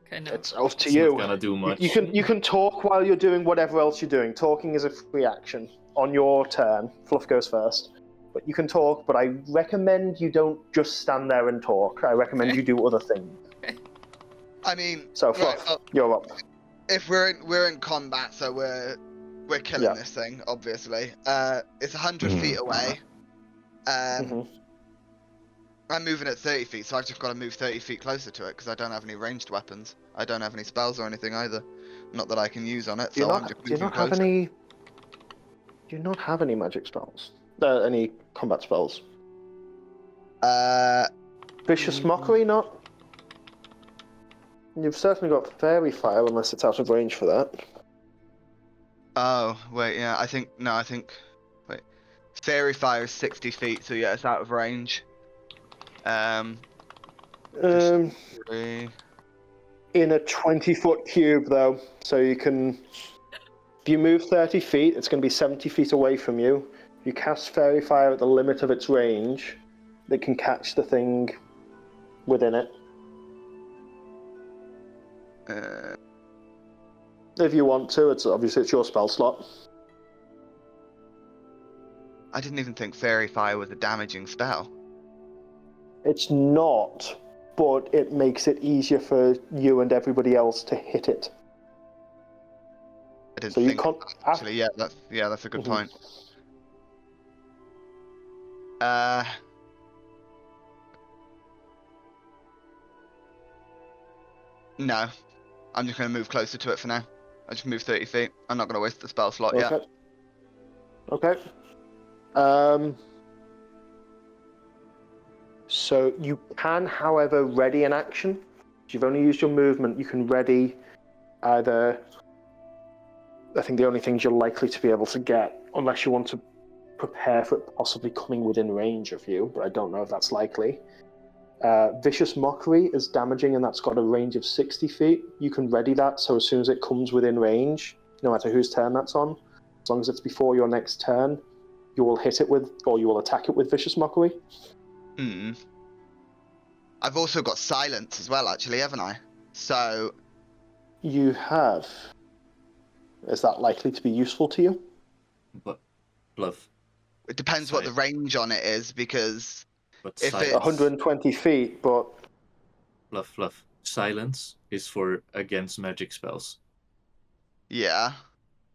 Okay, no. it's up to It's you. not gonna do much. You can talk while you're doing whatever else you're doing. Talking is a free action on your turn. Fluff goes first. But you can talk, but I recommend you don't just stand there and talk. I recommend you do other things. I mean, So right, Fluff, you're up. if we're in combat, so we're killing Yeah. this thing, obviously. It's 100 feet away. Mhm. I'm moving at 30 feet, so I've just got to move 30 feet closer to it because I don't have any ranged weapons. I don't have any spells or anything either. Not that I can use on it, Do you so I'm not just do you moving not have closer. any? Do you not have any magic spells? Any combat spells? Vicious Mockery, not. You've certainly got Fairy Fire, unless it's out of range for that. Oh, wait, yeah, I think, wait. Fairy Fire is 60 feet, so yeah, it's out of range. Three. In a 20-foot cube, though, so you can. If you move 30 feet, it's going to be 70 feet away from you. If you cast Fairy Fire at the limit of its range, it can catch the thing within it. If you want to, it's your spell slot. I didn't even think Fairy Fire was a damaging spell. It's not, but it makes it easier for you and everybody else to hit it. I didn't So you think can't. actually. Yeah, that's a good Mhm. point. No, I'm just gonna move closer to it for now. I just move 30 feet. I'm not gonna waste the spell slot yet. Okay. Okay. So you can, however, ready an action. If you've only used your movement, you can ready either. I think the only things you're likely to be able to get, unless you want to prepare for it possibly coming within range of you, but I don't know if that's likely. Vicious Mockery is damaging, and that's got a range of 60 feet. You can ready that, so as soon as it comes within range, no matter whose turn that's on, as long as it's before your next turn, you will hit it with, or you will attack it with Vicious Mockery. Hmm. I've also got silence as well, actually, haven't I? So You have. Is that likely to be useful to you? But bluff. it depends what the range on it is, because But if silence. it's 120 feet, but Bluff. Silence is for against magic spells. yeah.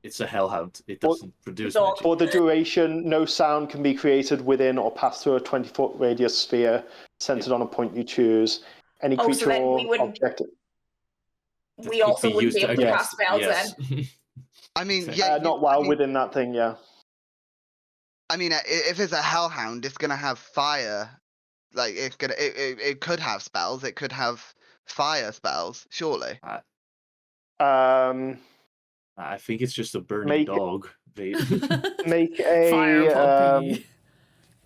It's a hellhound. It But- doesn't produce Dog. magic. for the duration, no sound can be created within or pass through a 20-foot radius sphere centered on a point you choose. Any Oh, so creature then we or wouldn't- object. That We could also be wouldn't used be able to against- cast spells yes. then. I mean, Fair. yeah. Not while within that thing, yeah. I mean, if it's a hellhound, it's gonna have fire. Like it could have spells. It could have fire spells. Surely. Um, I think it's just a burning Make- dog. make Fire a puppy.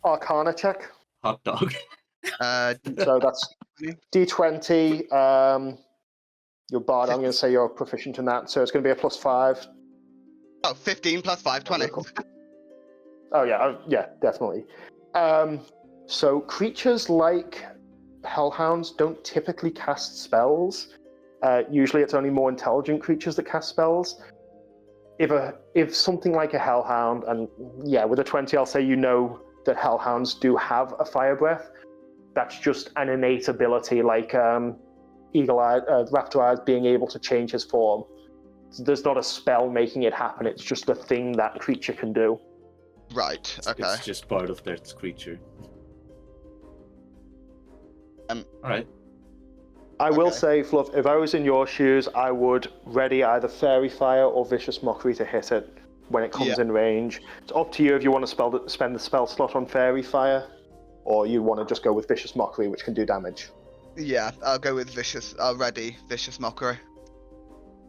Arcana check. Hot dog. So that's D20. Your bard, I'm going to say you're proficient in that, so it's going to be a +5. Oh, 15 plus 5, 20. Oh yeah, definitely. So creatures like hellhounds don't typically cast spells. Usually, it's only more intelligent creatures that cast spells. If something like a hellhound, and yeah, with a 20, I'll say you know that hellhounds do have a fire breath. That's just an innate ability, like Eagle-eyed, Raptor-eyed being able to change his form. There's not a spell making it happen. It's just a thing that creature can do. Right. Okay. It's just part of that creature. All right. I will Okay. say, Fluff, if I was in your shoes, I would ready either Fairy Fire or Vicious Mockery to hit it when it comes Yeah. in range. It's up to you if you want to spend the spell slot on Fairy Fire, or you want to just go with Vicious Mockery, which can do damage. Yeah, I'll go with vicious. Ready, vicious mockery.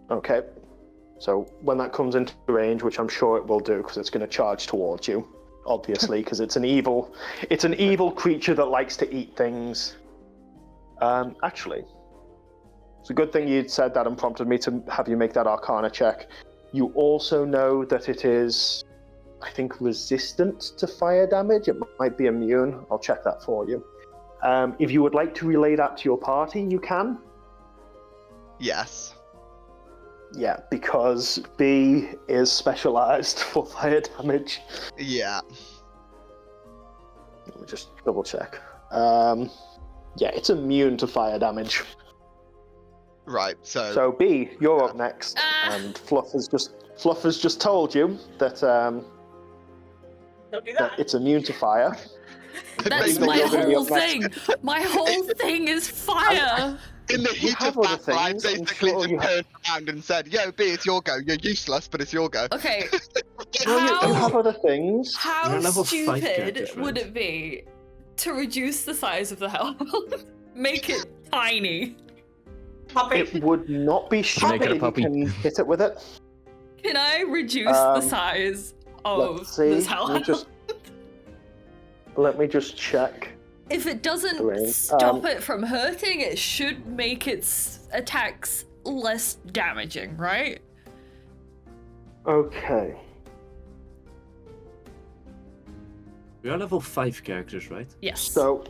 Okay. So when that comes into range, which I'm sure it will do, because it's going to charge towards you, obviously, because it's an evil creature that likes to eat things. Actually, it's a good thing you'd said that and prompted me to have you make that Arcana check. You also know that it is, I think, resistant to fire damage. It might be immune. I'll check that for you. If you would like to relay that to your party, you can. Yes. Yeah, because B is specialized for fire damage. Yeah. Let me just double check. Yeah, it's immune to fire damage. Right. So. So B, you're up next, Ah. and Fluff has just told you that Don't do that that. it's immune to fire. That's Even my you're gonna be whole up next. thing. My whole thing is fire. In the You heat have of other battle, I things, I'm basically sure just you have- turned around and said, "Yo, B, it's your go. You're useless, but it's your go." Okay, No, you How- have other things. how You're level 5 stupid characters, would right? it be to reduce the size of the hellhound? Make it tiny. Puppy. It would not be stupid Make it a if you puppy. can hit it with it. Can I reduce the Um, size of Let's see. this hellhound? Let me just check. If it doesn't Range. stop it from hurting, it should make its attacks less damaging, right? Okay. We are level 5 characters, right? Yes. So,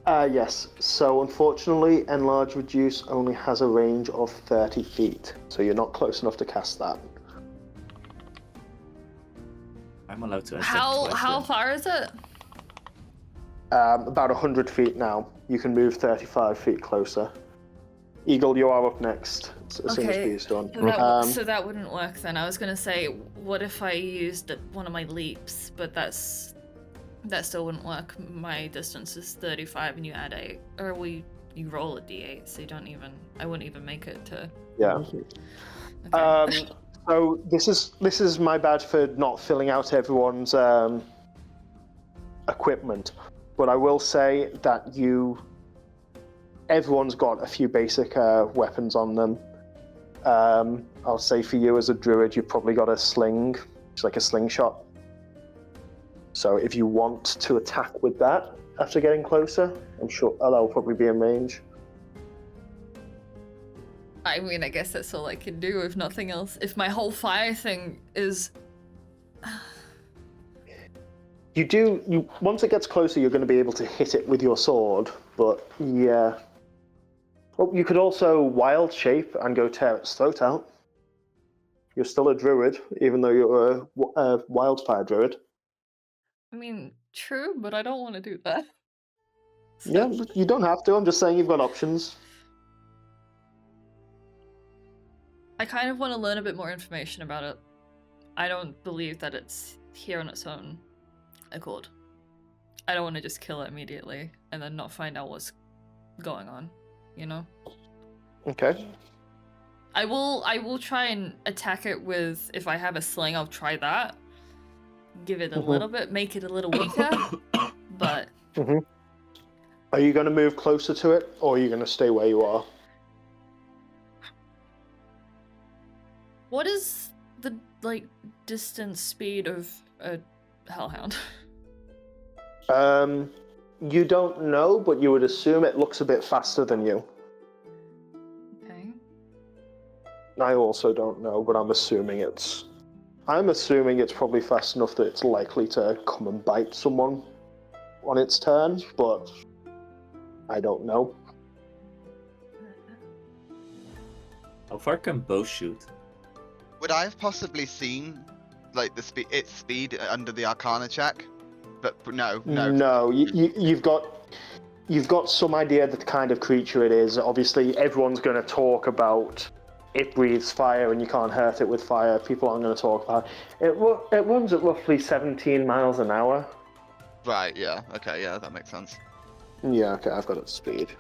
yes. So, unfortunately, Enlarge Reduce only has a range of 30 feet. So, you're not close enough to cast that. I'm allowed to attack how twice how then. far is it? About 100 feet now. You can move 35 feet closer. Eagle, you are up next as soon as Okay. B's done. So that wouldn't work then. I was gonna say, what if I used one of my leaps, but that still wouldn't work. My distance is 35 and you add 8. Or you roll a d8, so I wouldn't even make it to... Yeah. Okay. So this is my bad for not filling out everyone's equipment, but I will say that everyone's got a few basic weapons on them. I'll say for you as a druid, you've probably got a sling, it's like a slingshot. So if you want to attack with that after getting closer, I'm sure that'll probably be in range. I mean, I guess that's all I can do, if nothing else. If my whole fire thing is... Once it gets closer, you're going to be able to hit it with your sword, but yeah. Well, you could also wild shape and go tear its throat out. You're still a druid, even though you're a wildfire druid. I mean, true, but I don't want to do that. So... Yeah, you don't have to. I'm just saying you've got options. I kind of want to learn a bit more information about it. I don't believe that it's here on its own accord. I don't want to just kill it immediately and then not find out what's going on, you know? Okay. I will try and attack it with, if I have a sling, I'll try that. Give it a little bit, make it a little weaker, but... Are you going to move closer to it, or are you going to stay where you are? What is the, distance speed of a hellhound? You don't know, but you would assume it looks a bit faster than you. Okay. I also don't know, but I'm assuming it's probably fast enough that it's likely to come and bite someone on its turn, but I don't know. How far can bows shoot? Would I have possibly seen its speed under the Arcana check? But no. No, you've got some idea the kind of creature it is. Obviously, everyone's going to talk about it breathes fire and you can't hurt it with fire. People aren't going to talk about it. It runs at roughly 17 miles an hour. Right. Yeah. Okay. Yeah, that makes sense. Yeah. Okay. I've got its speed.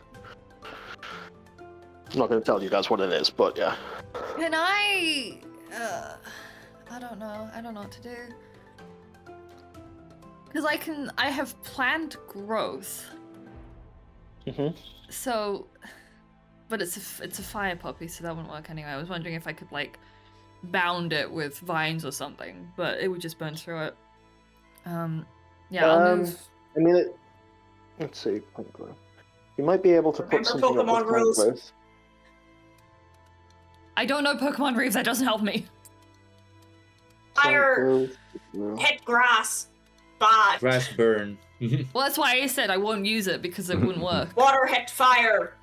I'm not going to tell you guys what it is, but yeah. Can I... I don't know what to do. Because I have planned growth. So, but it's a fire puppy, so that wouldn't work anyway. I was wondering if I could bound it with vines or something, but it would just burn through it. Yeah, I'll move. I mean, let's see, plant growth. You might be able to put something up with Pokemon plant rules. growth. I don't know Pokemon Reeves, that doesn't help me. Fire, hit grass, bad. Grass burn. Well, that's why I said I won't use it, because it wouldn't work. Water hit fire.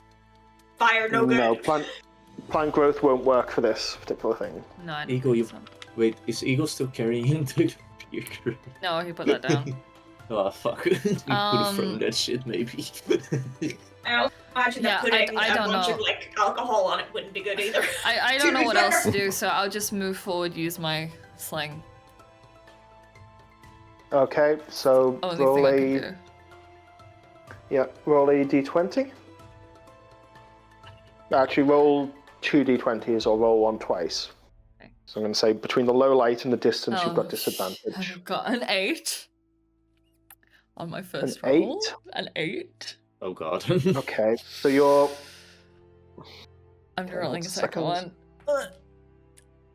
Fire no good. No, plant growth won't work for this particular thing. No, I don't Eagle, think so. Wait, is Eagle still carrying the computer? No, he put that down. Oh, fuck. We could have thrown that shit, maybe. I don't imagine that putting I a don't bunch know. of alcohol on it wouldn't be good either. I To don't know be what fair. else to do, so I'll just move forward, use my sling. Okay, so Only roll thing I a can do. roll a d20. Actually, roll 2 d20s or roll one twice. Okay. So I'm going to say between the low light and the distance, you've Oh, got disadvantage. I've got an 8 on my first An roll. 8? An 8. Oh, God. Okay, so you're... I'm Okay, rolling a what's the second one.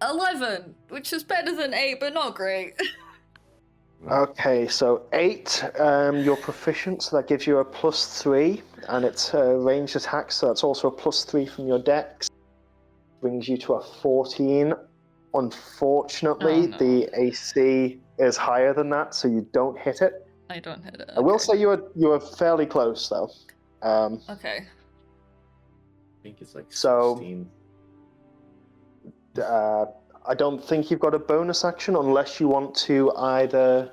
11, which is better than 8, but not great. Okay, so 8, you're proficient, so that gives you a +3, and it's a ranged attack, so that's also a +3 from your dex. Brings you to a 14. Unfortunately, Oh, no. the AC is higher than that, so you don't hit it. I don't hit it. I will okay. say you were fairly close, though. Okay. I think it's like So- 16. I don't think you've got a bonus action unless you want to either...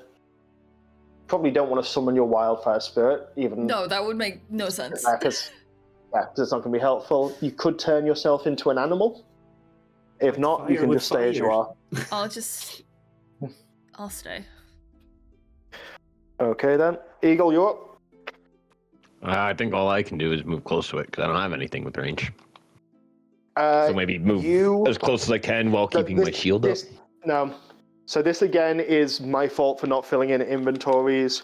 Probably don't want to summon your wildfire spirit, even... No, that would make no sense. Because Yeah, 'cause it's not going to be helpful. You could turn yourself into an animal. If not, you Fire can with just stay as you fire. are. I'll stay. Okay then. Eagle, you're up. I think all I can do is move close to it because I don't have anything with range. So maybe move as close as I can while keeping my shield up. No. So this again is my fault for not filling in inventories.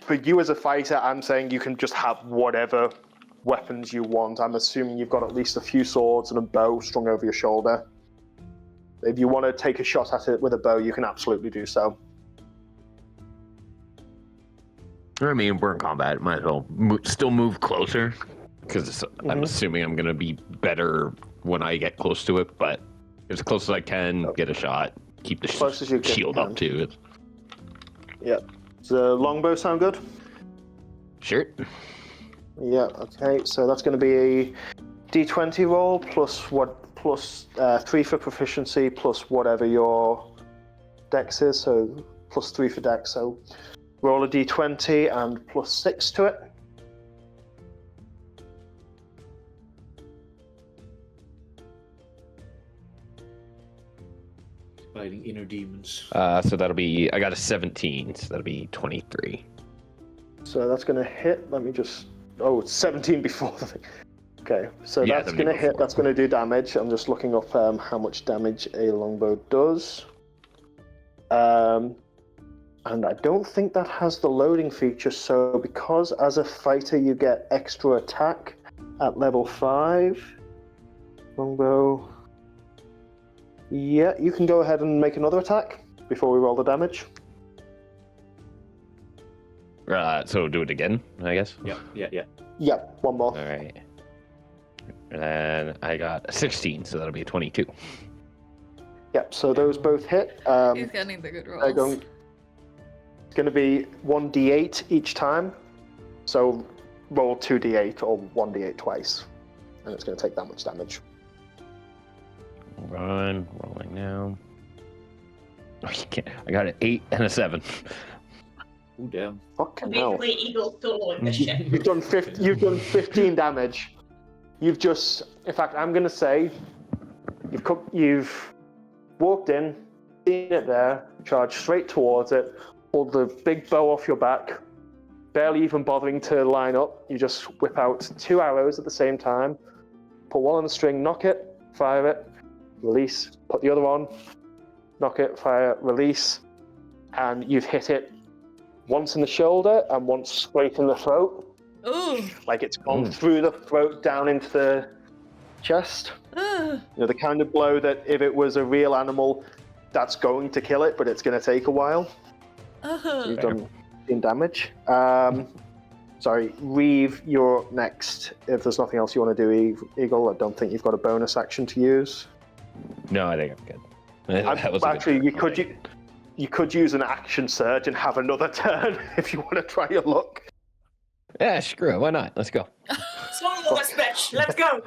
For you as a fighter, I'm saying you can just have whatever weapons you want. I'm assuming you've got at least a few swords and a bow strung over your shoulder. If you want to take a shot at it with a bow, you can absolutely do so. I mean, we're in combat. Might as well still move closer because I'm assuming I'm going to be better when I get close to it. But as close as I can, get a shot. Keep the shield up too. Yep. Does the longbow sound good? Sure. Yeah. Okay. So that's going to be a D20 roll plus 3 for proficiency plus whatever your dex is. So plus 3 for dex. So roll a D20 and plus 6 to it. Fighting inner demons. So that'll be, I got a 17, so that'll be 23. So that's going to hit. Let me just, it's 17 before the thing. Okay, so Yeah, that's going to hit. That's going to do damage. I'm just looking up how much damage a longbow does. And I don't think that has the loading feature. So because as a fighter you get extra attack at level 5, longbow. Yeah, you can go ahead and make another attack before we roll the damage. So do it again, I guess. Yeah. Yeah, one more. All right. And I got a 16, so that'll be a 22. Yep, so those both hit. He's getting the good rolls. It's going to be 1d8 each time. So roll 2d8 or 1d8 twice. And it's going to take that much damage. Rolling now. Oh, you can't. I got an 8 and a 7. Oh damn. Fucking hell. Basically, Eagle soloing this shit. You've done 15 damage. You've just, in fact, I'm going to say, you've walked in, seen it there, charged straight towards it, pulled the big bow off your back, barely even bothering to line up. You just whip out 2 arrows at the same time, put one on the string, knock it, fire it, release, put the other on, knock it, fire, release, and you've hit it once in the shoulder and once straight in the throat. Ooh. Like it's gone through the throat down into the chest. You know, the kind of blow that if it was a real animal, that's going to kill it, but it's going to take a while. You've done 15 damage. Sorry, Reeve, you're next. If there's nothing else you want to do, Eagle, I don't think you've got a bonus action to use. No, I think I'm good. That was Actually, you could use an action surge and have another turn if you want to try your luck. Yeah, screw it. Why not? Let's go. Solo this bitch. Let's go.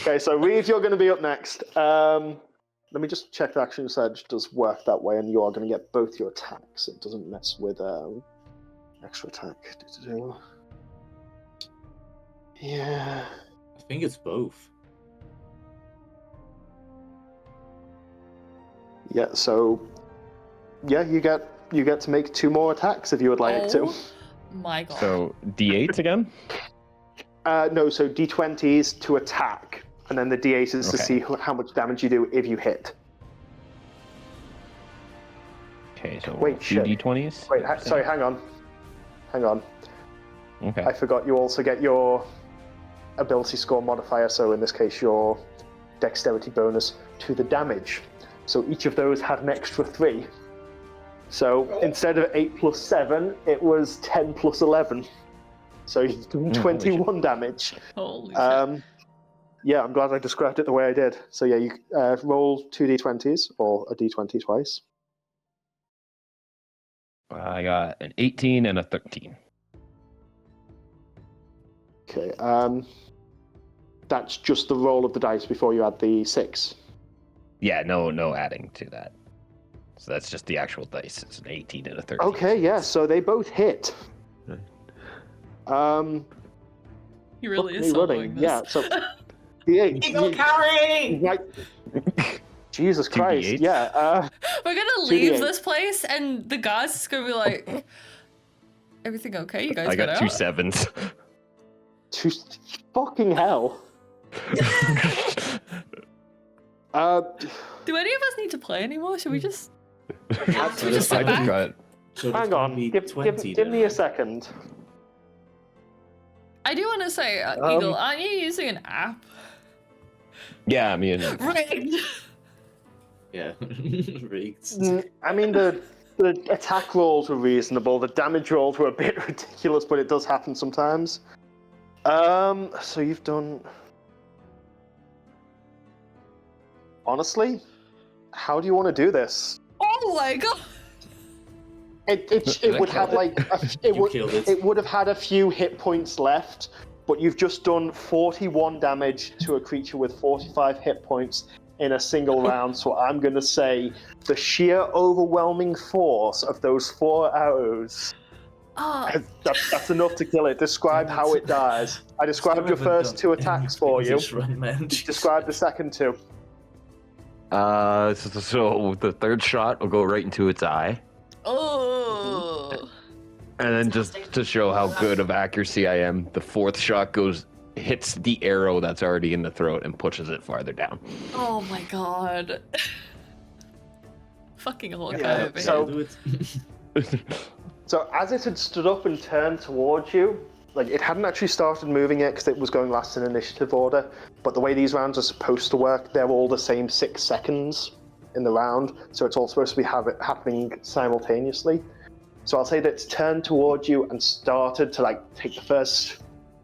Okay, so Reeve, you're going to be up next. Let me just check the action surge does work that way, and you are going to get both your attacks. It doesn't mess with extra attack. Yeah. I think it's both. Yeah. So, yeah, you get to make 2 more attacks if you would like to. My God. So D8s again? No, so D20s to attack, and then the D8 is to see how much damage you do if you hit. Okay, so Wait, 2 shit. D20s? Wait, sorry, hang on. Okay. I forgot you also get your ability score modifier, so in this case your dexterity bonus to the damage. So each of those had an extra 3. So instead of 8 plus 7, it was 10 plus 11. So you're doing 21 damage. Holy shit. Yeah, I'm glad I described it the way I did. So yeah, you roll 2 d20s or a d20 twice. I got an 18 and a 13. Okay, that's just the roll of the dice before you add the 6. Yeah, no adding to that. So that's just the actual dice. It's an 18 and a 13. Okay, yeah, so they both hit. He really Fuck is me soloing this. Yeah, so Eagle carry! Right. Jesus Christ, 2d8s? yeah. We're gonna leave 2d8. this place, and the guards is gonna be like, "Everything okay? You guys I got out?" 2 7s. Fucking hell. Do any of us need to play anymore? Should we just? So we just that's sit back? got So that's Hang gonna on, be give 20 me then. a second. I do want to say, Um, Eagle, aren't you using an app? Yeah, I mean, Rigged. Yeah, rigged. I mean, the attack rolls were reasonable. The damage rolls were a bit ridiculous, but it does happen sometimes. So you've done. Honestly, how do you want to do this? Oh my god! It would have like You killed it. it would have had a few hit points left, but you've just done 41 damage to a creature with 45 hit points in a single round. So I'm going to say the sheer overwhelming force of those 4 arrows. Oh, That's enough to kill it. Describe how it dies. I described your first 2 attacks for you. Describe the second 2. so the third shot will go right into its eye. oh. And then just to show how good of accuracy I am, the 4th shot hits the arrow that's already in the throat and pushes it farther down. Oh my god. Fucking Hawkeye Yeah, over so- here. Do it. So as it had stood up and turned towards you, like it hadn't actually started moving yet because it was going last in initiative order. But the way these rounds are supposed to work, they're all the same 6 seconds in the round, so it's all supposed to be happening simultaneously. So I'll say that it's turned towards you and started to like take the first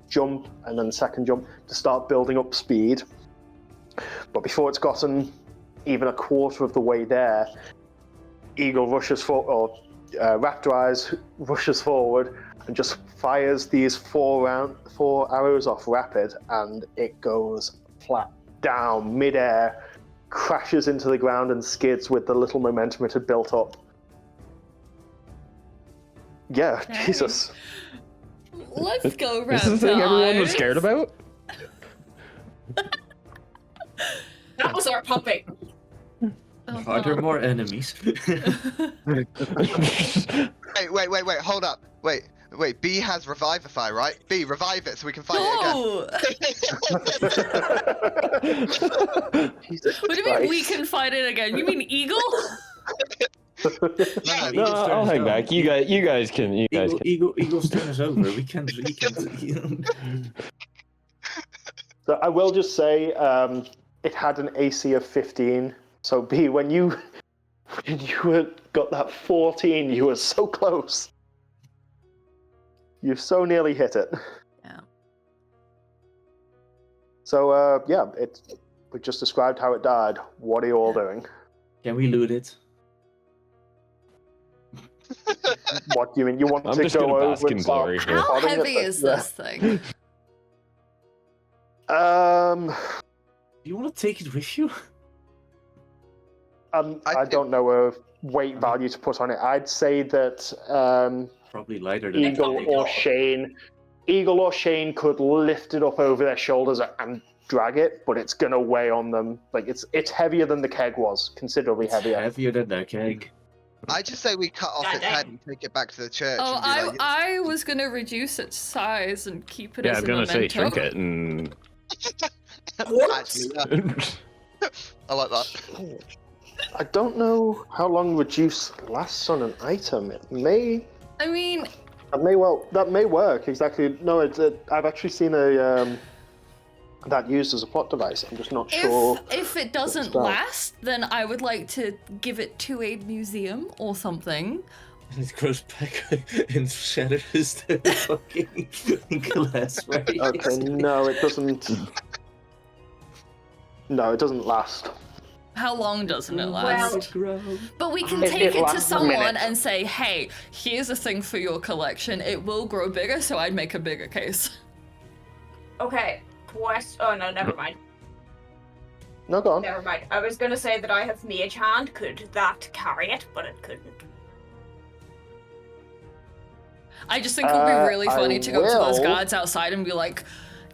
jump and then the second jump to start building up speed. But before it's gotten even a quarter of the way there, Eagle rushes forward, or Raptor Eyes rushes forward and just fires these 4 arrows off rapid, and it goes flat down midair, crashes into the ground and skids with the little momentum it had built up. Yeah, Okay. Jesus. Let's go, Raptor. This is the thing everyone was Eyes. scared about? That was our puppy. Oh, Are there God. more enemies? Wait, hold up. Wait, B has Revivify, right? B, revive it so we can fight it again. No! Jesus What do you mean we Christ. can fight it again? You mean Eagle? No, I'll hang back. You guys can. Eagle's turn is over. We can't. So I will just say, it had an AC of 15. So B, when you got that 14, you were so close. You so nearly hit it. Yeah. So yeah, we just described how it died. What are you all doing? Can we loot it? What do you mean? You want I'm to just go gonna over bask in and start glory here. How prodding at heavy the- is yeah. this thing? Do you want to take it with you? I don't know a weight value to put on it. I'd say that Probably lighter than Eagle or Shane could lift it up over their shoulders and drag it, but it's gonna weigh on them. Like it's heavier than the keg was, considerably heavier. heavier than the keg. I just say we cut off its head and take it back to the church. Oh, and be like, I was gonna reduce its size and keep it Yeah, I as was a gonna say memento. shrink it and. Actually, yeah, I like that. I don't know how long reduce lasts on an item. It may I mean, that may work exactly. No, I've actually seen a that used as a plot device. I'm just not sure. if it doesn't spell. last, then I would like to give it to a museum or something. And it grows back and shatters the fucking glass. Very Okay, easily. no, it doesn't. No, it doesn't last. How long doesn't it Well- last? Grow. But we can It take it to lasts a someone minute. and say, hey, here's a thing for your collection. It will grow bigger, so I'd make a bigger case. Okay, oh no, never mind. No, go on. Never mind. I was gonna say that I have Mage Hand. Could that carry it? But it couldn't. I just think it would be really I funny to go to those will. guards outside and be like,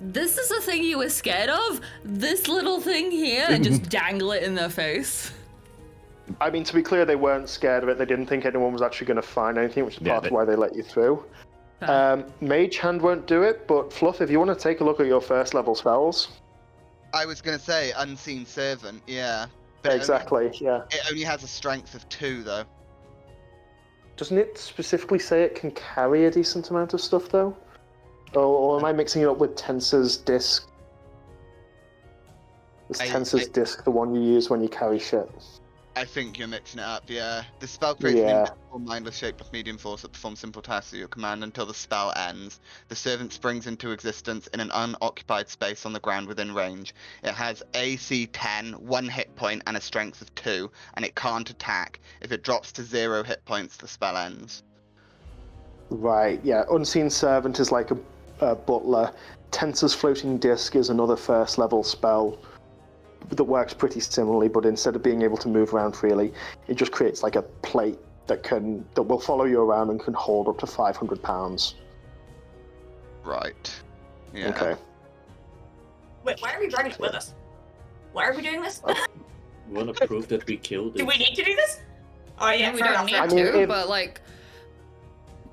this is a thing you were scared of? This little thing here? And just dangle it in their face. I mean, to be clear, they weren't scared of it. They didn't think anyone was actually going to find anything, which is part of why they let you through. Mage Hand won't do it, but Fluff, if you want to take a look at your first level spells. I was going to say Unseen Servant, yeah. But Exactly, it only has a strength of 2, though. Doesn't it specifically say it can carry a decent amount of stuff, though? Or am I mixing it up with Tensor's Disc? Is Tensor's Disc the one you use when you carry shit? I think you're mixing it up, yeah. The spell creates an invisible, mindless shape with medium force that performs simple tasks at your command until the spell ends. The servant springs into existence in an unoccupied space on the ground within range. It has AC 10, 1 hit point, and a strength of 2, and it can't attack. If it drops to 0 hit points, the spell ends. Right, yeah. Unseen Servant is like a butler. Tensor's Floating Disc is another first level spell that works pretty similarly, but instead of being able to move around freely, it just creates like a plate that will follow you around and can hold up to 500 pounds. Right. Yeah. Okay. Wait, why are we bringing it with us? Why are we doing this? We want to prove that we killed it. Do we need to do this? Oh yeah, we fair don't enough. need to, but like,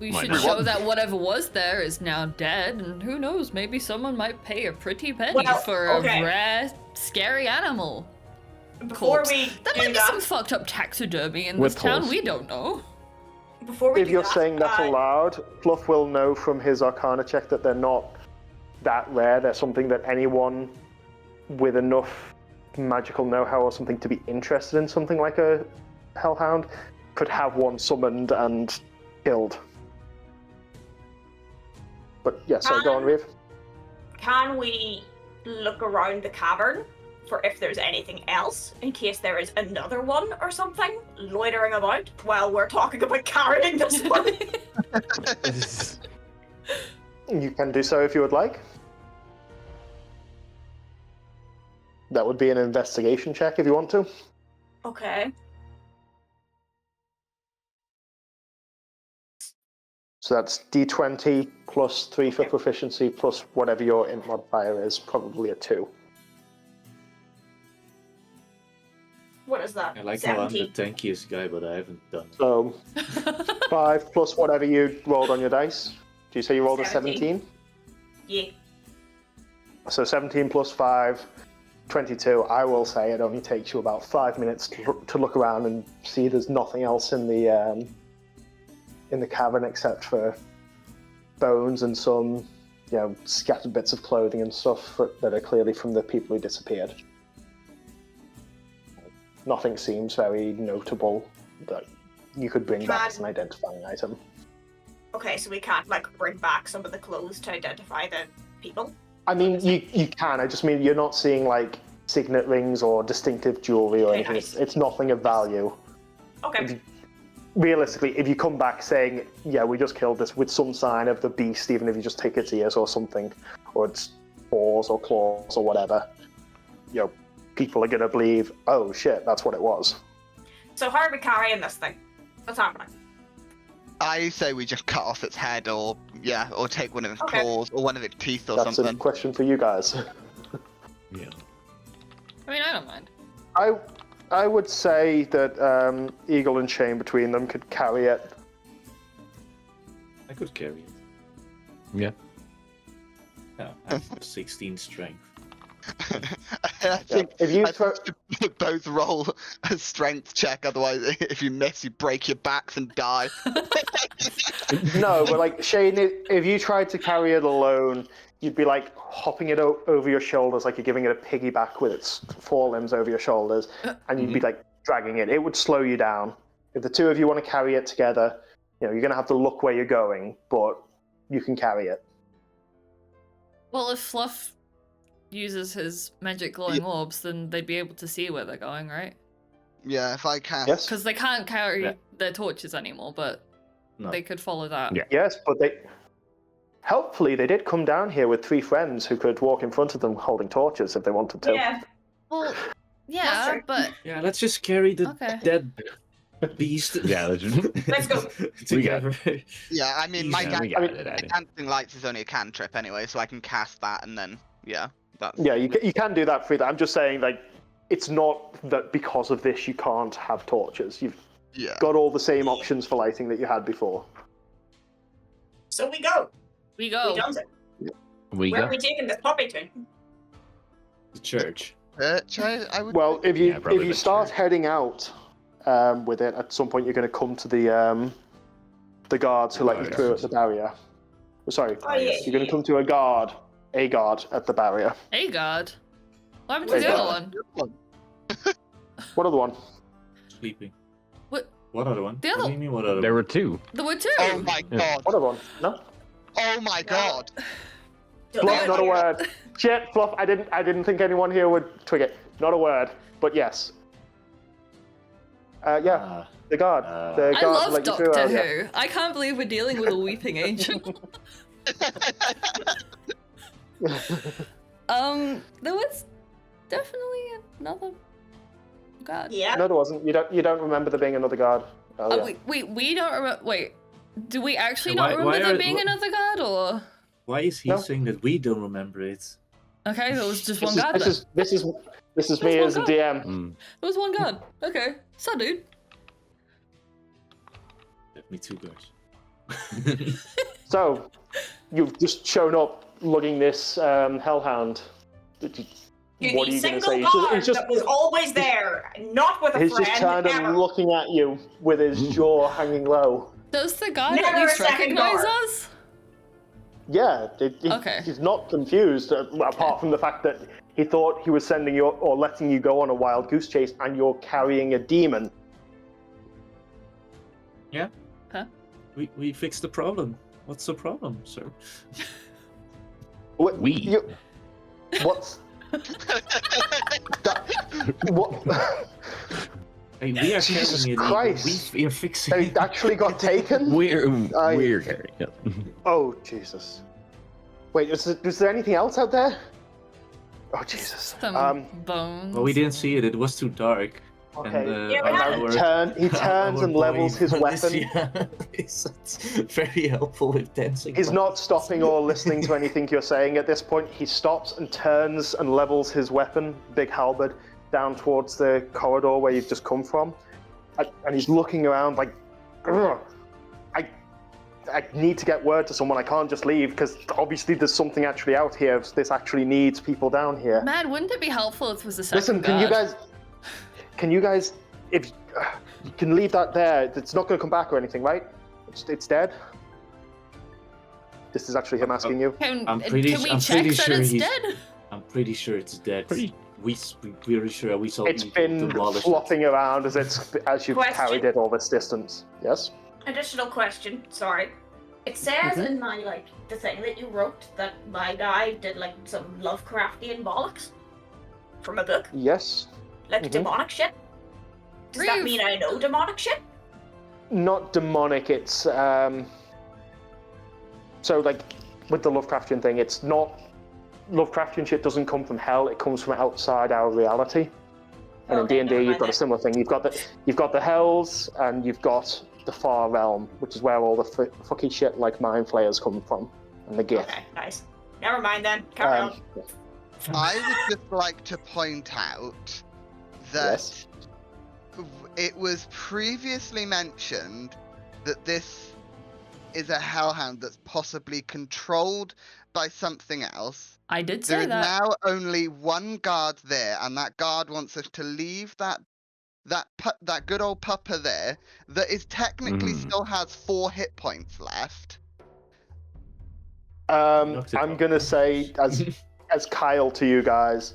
we Might should not. show that whatever was there is now dead, and who knows, maybe someone might pay a pretty penny Well, for okay. a rare, scary animal. Before corpse. we There do might be that, some fucked up taxidermy in With this town, holes. we don't know. before we If do you're that, saying that's allowed, Fluff will know from his Arcana check that they're not that rare. They're something that anyone with enough magical know-how or something to be interested in something like a Hellhound could have one summoned and killed. But yeah, so go on, Reeve. can we look around the cavern for if there's anything else, in case there is another one or something loitering about while we're talking about carrying this one? You can do so if you would like. That would be an investigation check if you want to. Okay. So that's D20 plus 3 for proficiency plus whatever your int modifier is, probably a 2. What is that? I like how I'm the 17. tankiest guy, but I haven't done it. So 5 plus whatever you rolled on your dice. Do you say you rolled a 17? 17? Yeah. So 17 plus 5, 22. I will say it only takes you about 5 minutes to look around and see there's nothing else in the cavern except for bones and some, scattered bits of clothing and stuff that are clearly from the people who disappeared. Nothing seems very notable that you could bring back as an identifying item. Okay, so we can't bring back some of the clothes to identify the people? I mean, you can. I just mean you're not seeing signet rings or distinctive jewelry or Okay, anything. nice. It's nothing of value. Okay. Realistically, if you come back saying, yeah, we just killed this with some sign of the beast, even if you just take its ears or something, or its paws or claws or whatever, people are going to believe, oh shit, that's what it was. So how are we carrying this thing? What's happening? I say we just cut off its head, or take one of its Okay. claws, or one of its teeth, or That's something. a question for you guys. Yeah. I mean, I don't mind. I would say that Eagle and Shane between them could carry it. I could carry it. Yeah. Yeah, I have 16 strength. I think If you I think you should both roll a strength check, otherwise if you miss you break your backs and die. No, but Shane, if you tried to carry it alone, you'd be hopping it over your shoulders like you're giving it a piggyback with its forelimbs over your shoulders, and you'd be dragging it. It would slow you down. If the two of you want to carry it together, you're going to have to look where you're going, but you can carry it. Well, if Fluff uses his magic glowing orbs, then they'd be able to see where they're going, right? Yeah, if I cast Yes? Because they can't carry Yeah. their torches anymore, but No. they could follow that. Yeah. Yes, but helpfully they did come down here with 3 friends who could walk in front of them holding torches if they wanted to. Yeah. Well, That's yeah, true. but Yeah, let's just carry the Okay. dead Beast. Yeah, Let's go. Together. Yeah, I mean, my, Easy. we got it, Eddie. dancing lights is only a cantrip anyway, so I can cast that and then that's Yeah, you can do that freely. I'm just saying, like, it's not that because of this you can't have torches. You've got all the same options for lighting that you had before. So we go. We We go. done it. We Where go. are we taking this puppy to? The church. I would. Well, if Yeah, probably you the start church. heading out with it, at some point you're going to come to the guards who let you through at the barrier. Sorry, Oh, yeah, you're going to come to a guard at the barrier. Hey, God. What happened to Hey, the God. other one? What other one? Sleeping. What? What other one? The What other- do you mean, what other There one? were two. There were two. Oh my god! What other one? No. Oh my god! Fluff, not a word. Shit, Fluff. I didn't think anyone here would twig it. Not a word. But yes. Yeah. The guard. The I guard love let you through Doctor earlier. Who. I can't believe we're dealing with a weeping angel. There was definitely another god. Yeah. No, there wasn't. You don't remember there being another guard. Earlier. We don't remember. Wait, do we actually Why- not remember why there are- being wh- another god, or Why is he No. saying that we don't remember it? okay, there was just one This god. is, Then. this is There's me one as a god. DM. Mm. There was one god. Okay, so dude. Me too, guys. So, you've just shown up lugging this hellhound. You're What the are you going to single say? guard that was always there, not with a He's friend. just turned ever. and looking at you with his jaw hanging low. Does the god Never at least a second recognize guard. us? Yeah, Okay. he's not confused, apart from the fact that he thought he was sending you or letting you go on a wild goose chase, and you're carrying a demon. Yeah. Huh? We fixed the problem. What's the problem, sir? What? We. What's that? What? Hey, we are Jesus carrying it. Christ. We are fixing They it. actually got taken? We're carrying it. Oh, Jesus. Wait, was there anything else out there? Oh, Jesus. Some bones. Well, we didn't see it. It was too dark. Okay. And, Yeah, we had- He turns and levels his weapon. It's very helpful with dancing. He's not stopping or listening to anything you're saying at this point. He stops and turns and levels his weapon, big halberd, down towards the corridor where you've just come from. And he's looking around like, "Ugh, I need to get word to someone. I can't just leave because obviously there's something actually out here. This actually needs people down here. Man, wouldn't it be helpful if it was a second Listen, god? can you guys, if you can leave that there, it's not going to come back or anything, right? It's dead. This is actually him asking you. I'm pretty can we I'm check pretty that sure it's he's- dead? I'm pretty sure it's dead. Pretty- We're pretty sure we saw It's people been demolish it. flopping around as you've Question. carried it all this distance. Yes. Additional question, sorry. It says in my, the thing that you wrote that my guy did, some Lovecraftian bollocks from a book. Yes. Demonic shit. Does that Reeve. mean I know demonic shit? Not demonic. It's so with the Lovecraftian thing, it's not Lovecraftian shit doesn't come from hell. It comes from outside our reality. And Okay, in never D&D, you've mind got then. a similar thing. You've got the hells, and you've got the far realm, which is where all the fucky shit like mind flayers come from, and the gift. Okay, nice. Never mind then. Carry on. I would just like to point out that Yes. it was previously mentioned that this is a hellhound that's possibly controlled by something else. I did There say is that. now only one guard there, and that guard wants us to leave that good old pupper there that is technically still has 4 hit points left. Knocked it I'm off. gonna say as Kyle to you guys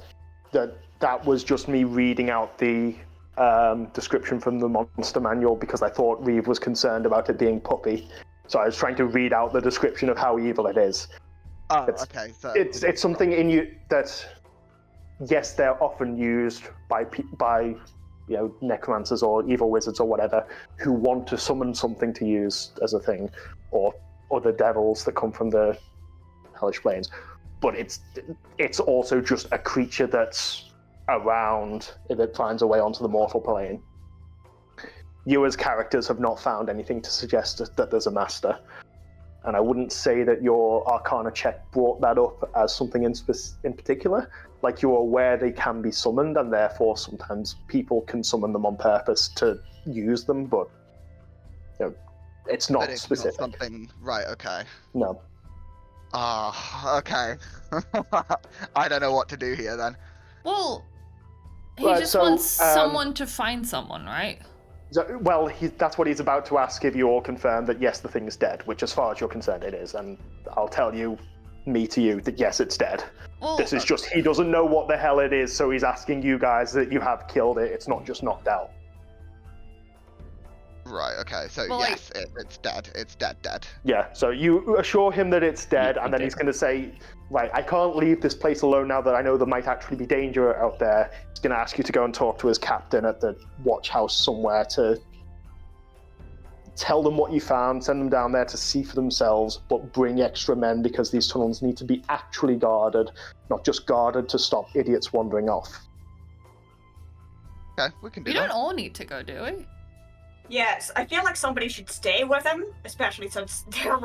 that was just me reading out the description from the monster manual because I thought Reeve was concerned about it being puppy, so I was trying to read out the description of how evil it is. Oh, It's- okay. So It's something in you that, yes, they're often used by necromancers or evil wizards or whatever who want to summon something to use as a thing, or the devils that come from the hellish planes. But it's also just a creature that's around that finds a way onto the mortal plane. you as characters have not found anything to suggest that there's a master. And I wouldn't say that your Arcana check brought that up as something in particular. Like, you're aware they can be summoned, and therefore sometimes people can summon them on purpose to use them, but it's not But it's specific. not something. Right. Okay. No. Okay. I don't know what to do here then. Well, he Right, just so, wants someone to find someone, right? Well, that's what he's about to ask if you all confirm that yes, the thing is dead, which as far as you're concerned it is, and I'll tell you, me to you, that yes, it's dead. Well, This is just, he doesn't know what the hell it is, so he's asking you guys that you have killed it, it's not just knocked out. Right. Okay. So Well, yes, it's dead. It's dead. Yeah, so you assure him that it's dead, and then he's going to say, right, I can't leave this place alone now that I know there might actually be danger out there. He's going to ask you to go and talk to his captain at the watch house somewhere to tell them what you found, send them down there to see for themselves, but bring extra men because these tunnels need to be actually guarded, not just guarded to stop idiots wandering off. Okay, we can do we that. don't all need to go, do we? Yes, I feel like somebody should stay with him, especially since there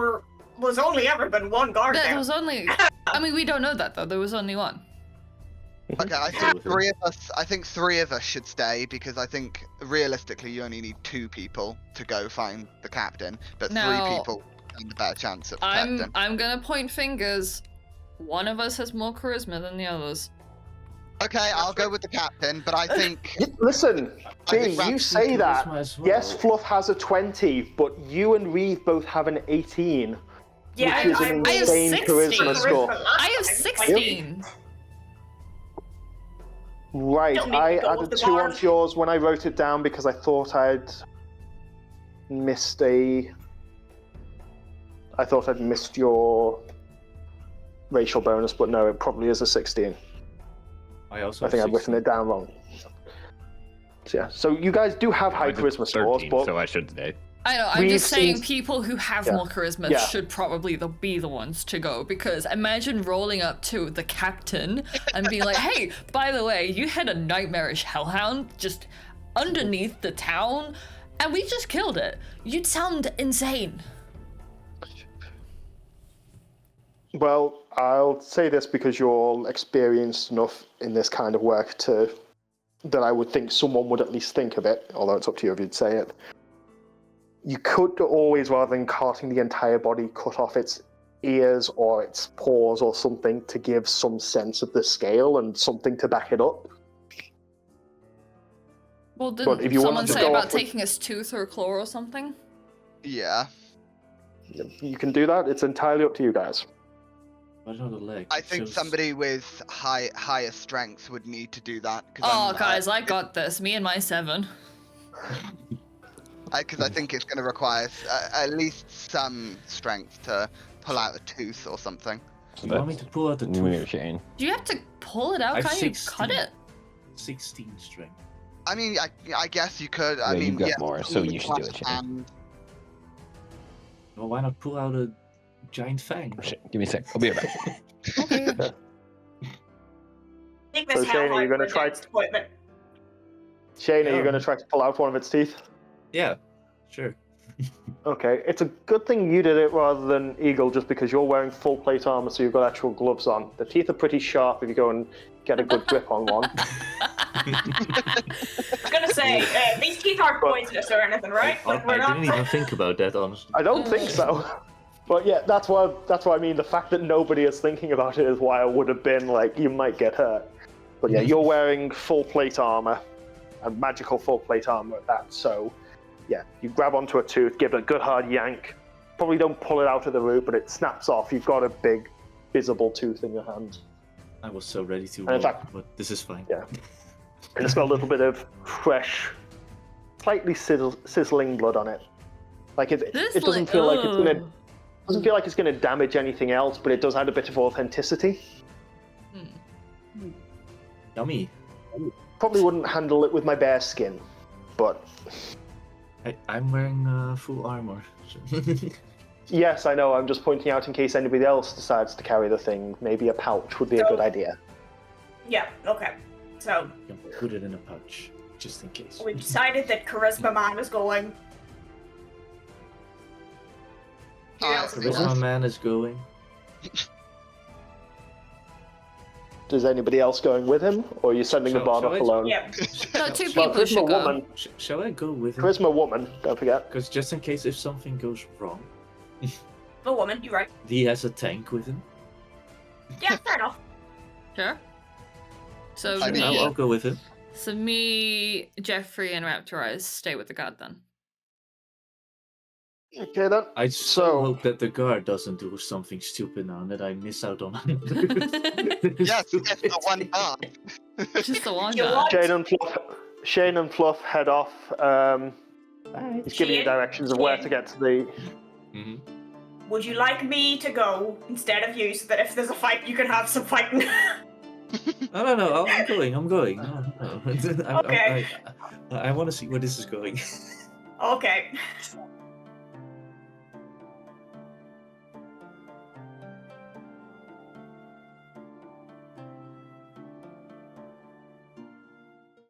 was only ever been one guard There there. was only. I mean, we don't know that though. There was only one. Okay, I think three of us. I think three of us should stay because I think realistically you only need 2 people to go find the captain, but Now, 3 people have a better chance at the captain. I'm gonna point fingers. One of us has more charisma than the others. Okay, I'll go with the captain, but I think Listen, I think Jay, you Raps say can that. charisma as well. Yes, Fluff has a 20, but you and Reeve both have an 18. Yeah, which is an I have insane 16. charisma score. I have 16. Right, Don't need to I go with added the 2 bard. onto yours when I wrote it down because I thought I'd missed your racial bonus, but no, it probably is a 16. I also I think I've written it down wrong. So, yeah, so you guys do have high I did charisma scores, 13, but so I should stay. I know. I'm We've just saying, seen- people who have Yeah. more charisma Yeah. should probably be the ones to go. Because imagine rolling up to the captain and being like, "Hey, by the way, you had a nightmarish hellhound just underneath the town, and we just killed it." You'd sound insane. well, I'll say this because you're experienced enough in this kind of work that I would think someone would at least think of it, although it's up to you if you'd say it. You could always, rather than carting the entire body, cut off its ears or its paws or something to give some sense of the scale and something to back it up. Well, But didn't if you someone wanted to say go about off with- taking his tooth or a claw or something? yeah. You can do that. It's entirely up to you guys. But not a leg. I think shows- somebody with higher strength would need to do that. Oh, guys, I got this. Me and my 7. Because I think it's going to require at least some strength to pull out a tooth or something. You want me to pull out the Weird, tooth? Shane. Do you have to pull it out? I've Can't you 16. cut it? 16 strength. I mean, I guess you could. I Yeah, mean, you've got yeah, more, so you should do it, Shane. and Well, why not pull out a giant fang? Oh, shit. Give me a sec. I'll be right back. Okay. Take this So, Shane, are hell you out gonna for try- next appointment. Shane, are Yeah. you going to try to pull out one of its teeth? Yeah, sure. Okay, it's a good thing you did it rather than Eagle, just because you're wearing full plate armor, so you've got actual gloves on. The teeth are pretty sharp if you go and get a good grip on one. I was gonna say, these teeth aren't poisonous or anything, right? Like, we're I not. didn't even think about that, honestly. I don't think so. But yeah, that's why I mean the fact that nobody is thinking about it is why I would have been like, you might get hurt. But yeah, you're wearing full plate armor, and magical full plate armor at that, so yeah, you grab onto a tooth, give it a good hard yank. Probably don't pull it out of the root, but it snaps off. You've got a big, visible tooth in your hand. I was so ready to in roll, fact- but this is fine. Yeah. And it's got a little bit of fresh, slightly sizzling blood on it. Like it doesn't feel like it's gonna. Doesn't feel like it's going to damage anything else, but it does add a bit of authenticity. Yummy. Probably wouldn't handle it with my bare skin, but I'm wearing full armor. so- yes, I know. I'm just pointing out in case anybody else decides to carry the thing. Maybe a pouch would be a good idea. Yeah. Okay. So You can put it in a pouch. just in case. We've decided that Charisma Man is going. Who else is Charisma going? Man is going. Is anybody else going with him, or are you sending the bard Shall off I- alone? Yeah. No, two Well, people should Charisma go. woman. Shall I go with him? Charisma woman, don't forget. Because just in case if something goes wrong, The woman, you're right. he has a tank with him. Yeah, fair enough. Sure. So I mean, me, I'll go with him. Jeffrey, and Raptorize stay with the guard then. Okay then. I So- so hope that the guard doesn't do something stupid now and that I miss out on. Yes, it's the one bar. Just the one You guard. what? Shane and Fluff head off. He's giving you Shane? directions of where to get to the. Mhm. Would you like me to go instead of you, so that if there's a fight, you can have some fighting? No, I'm going. No. Okay. I want to see where this is going. Okay.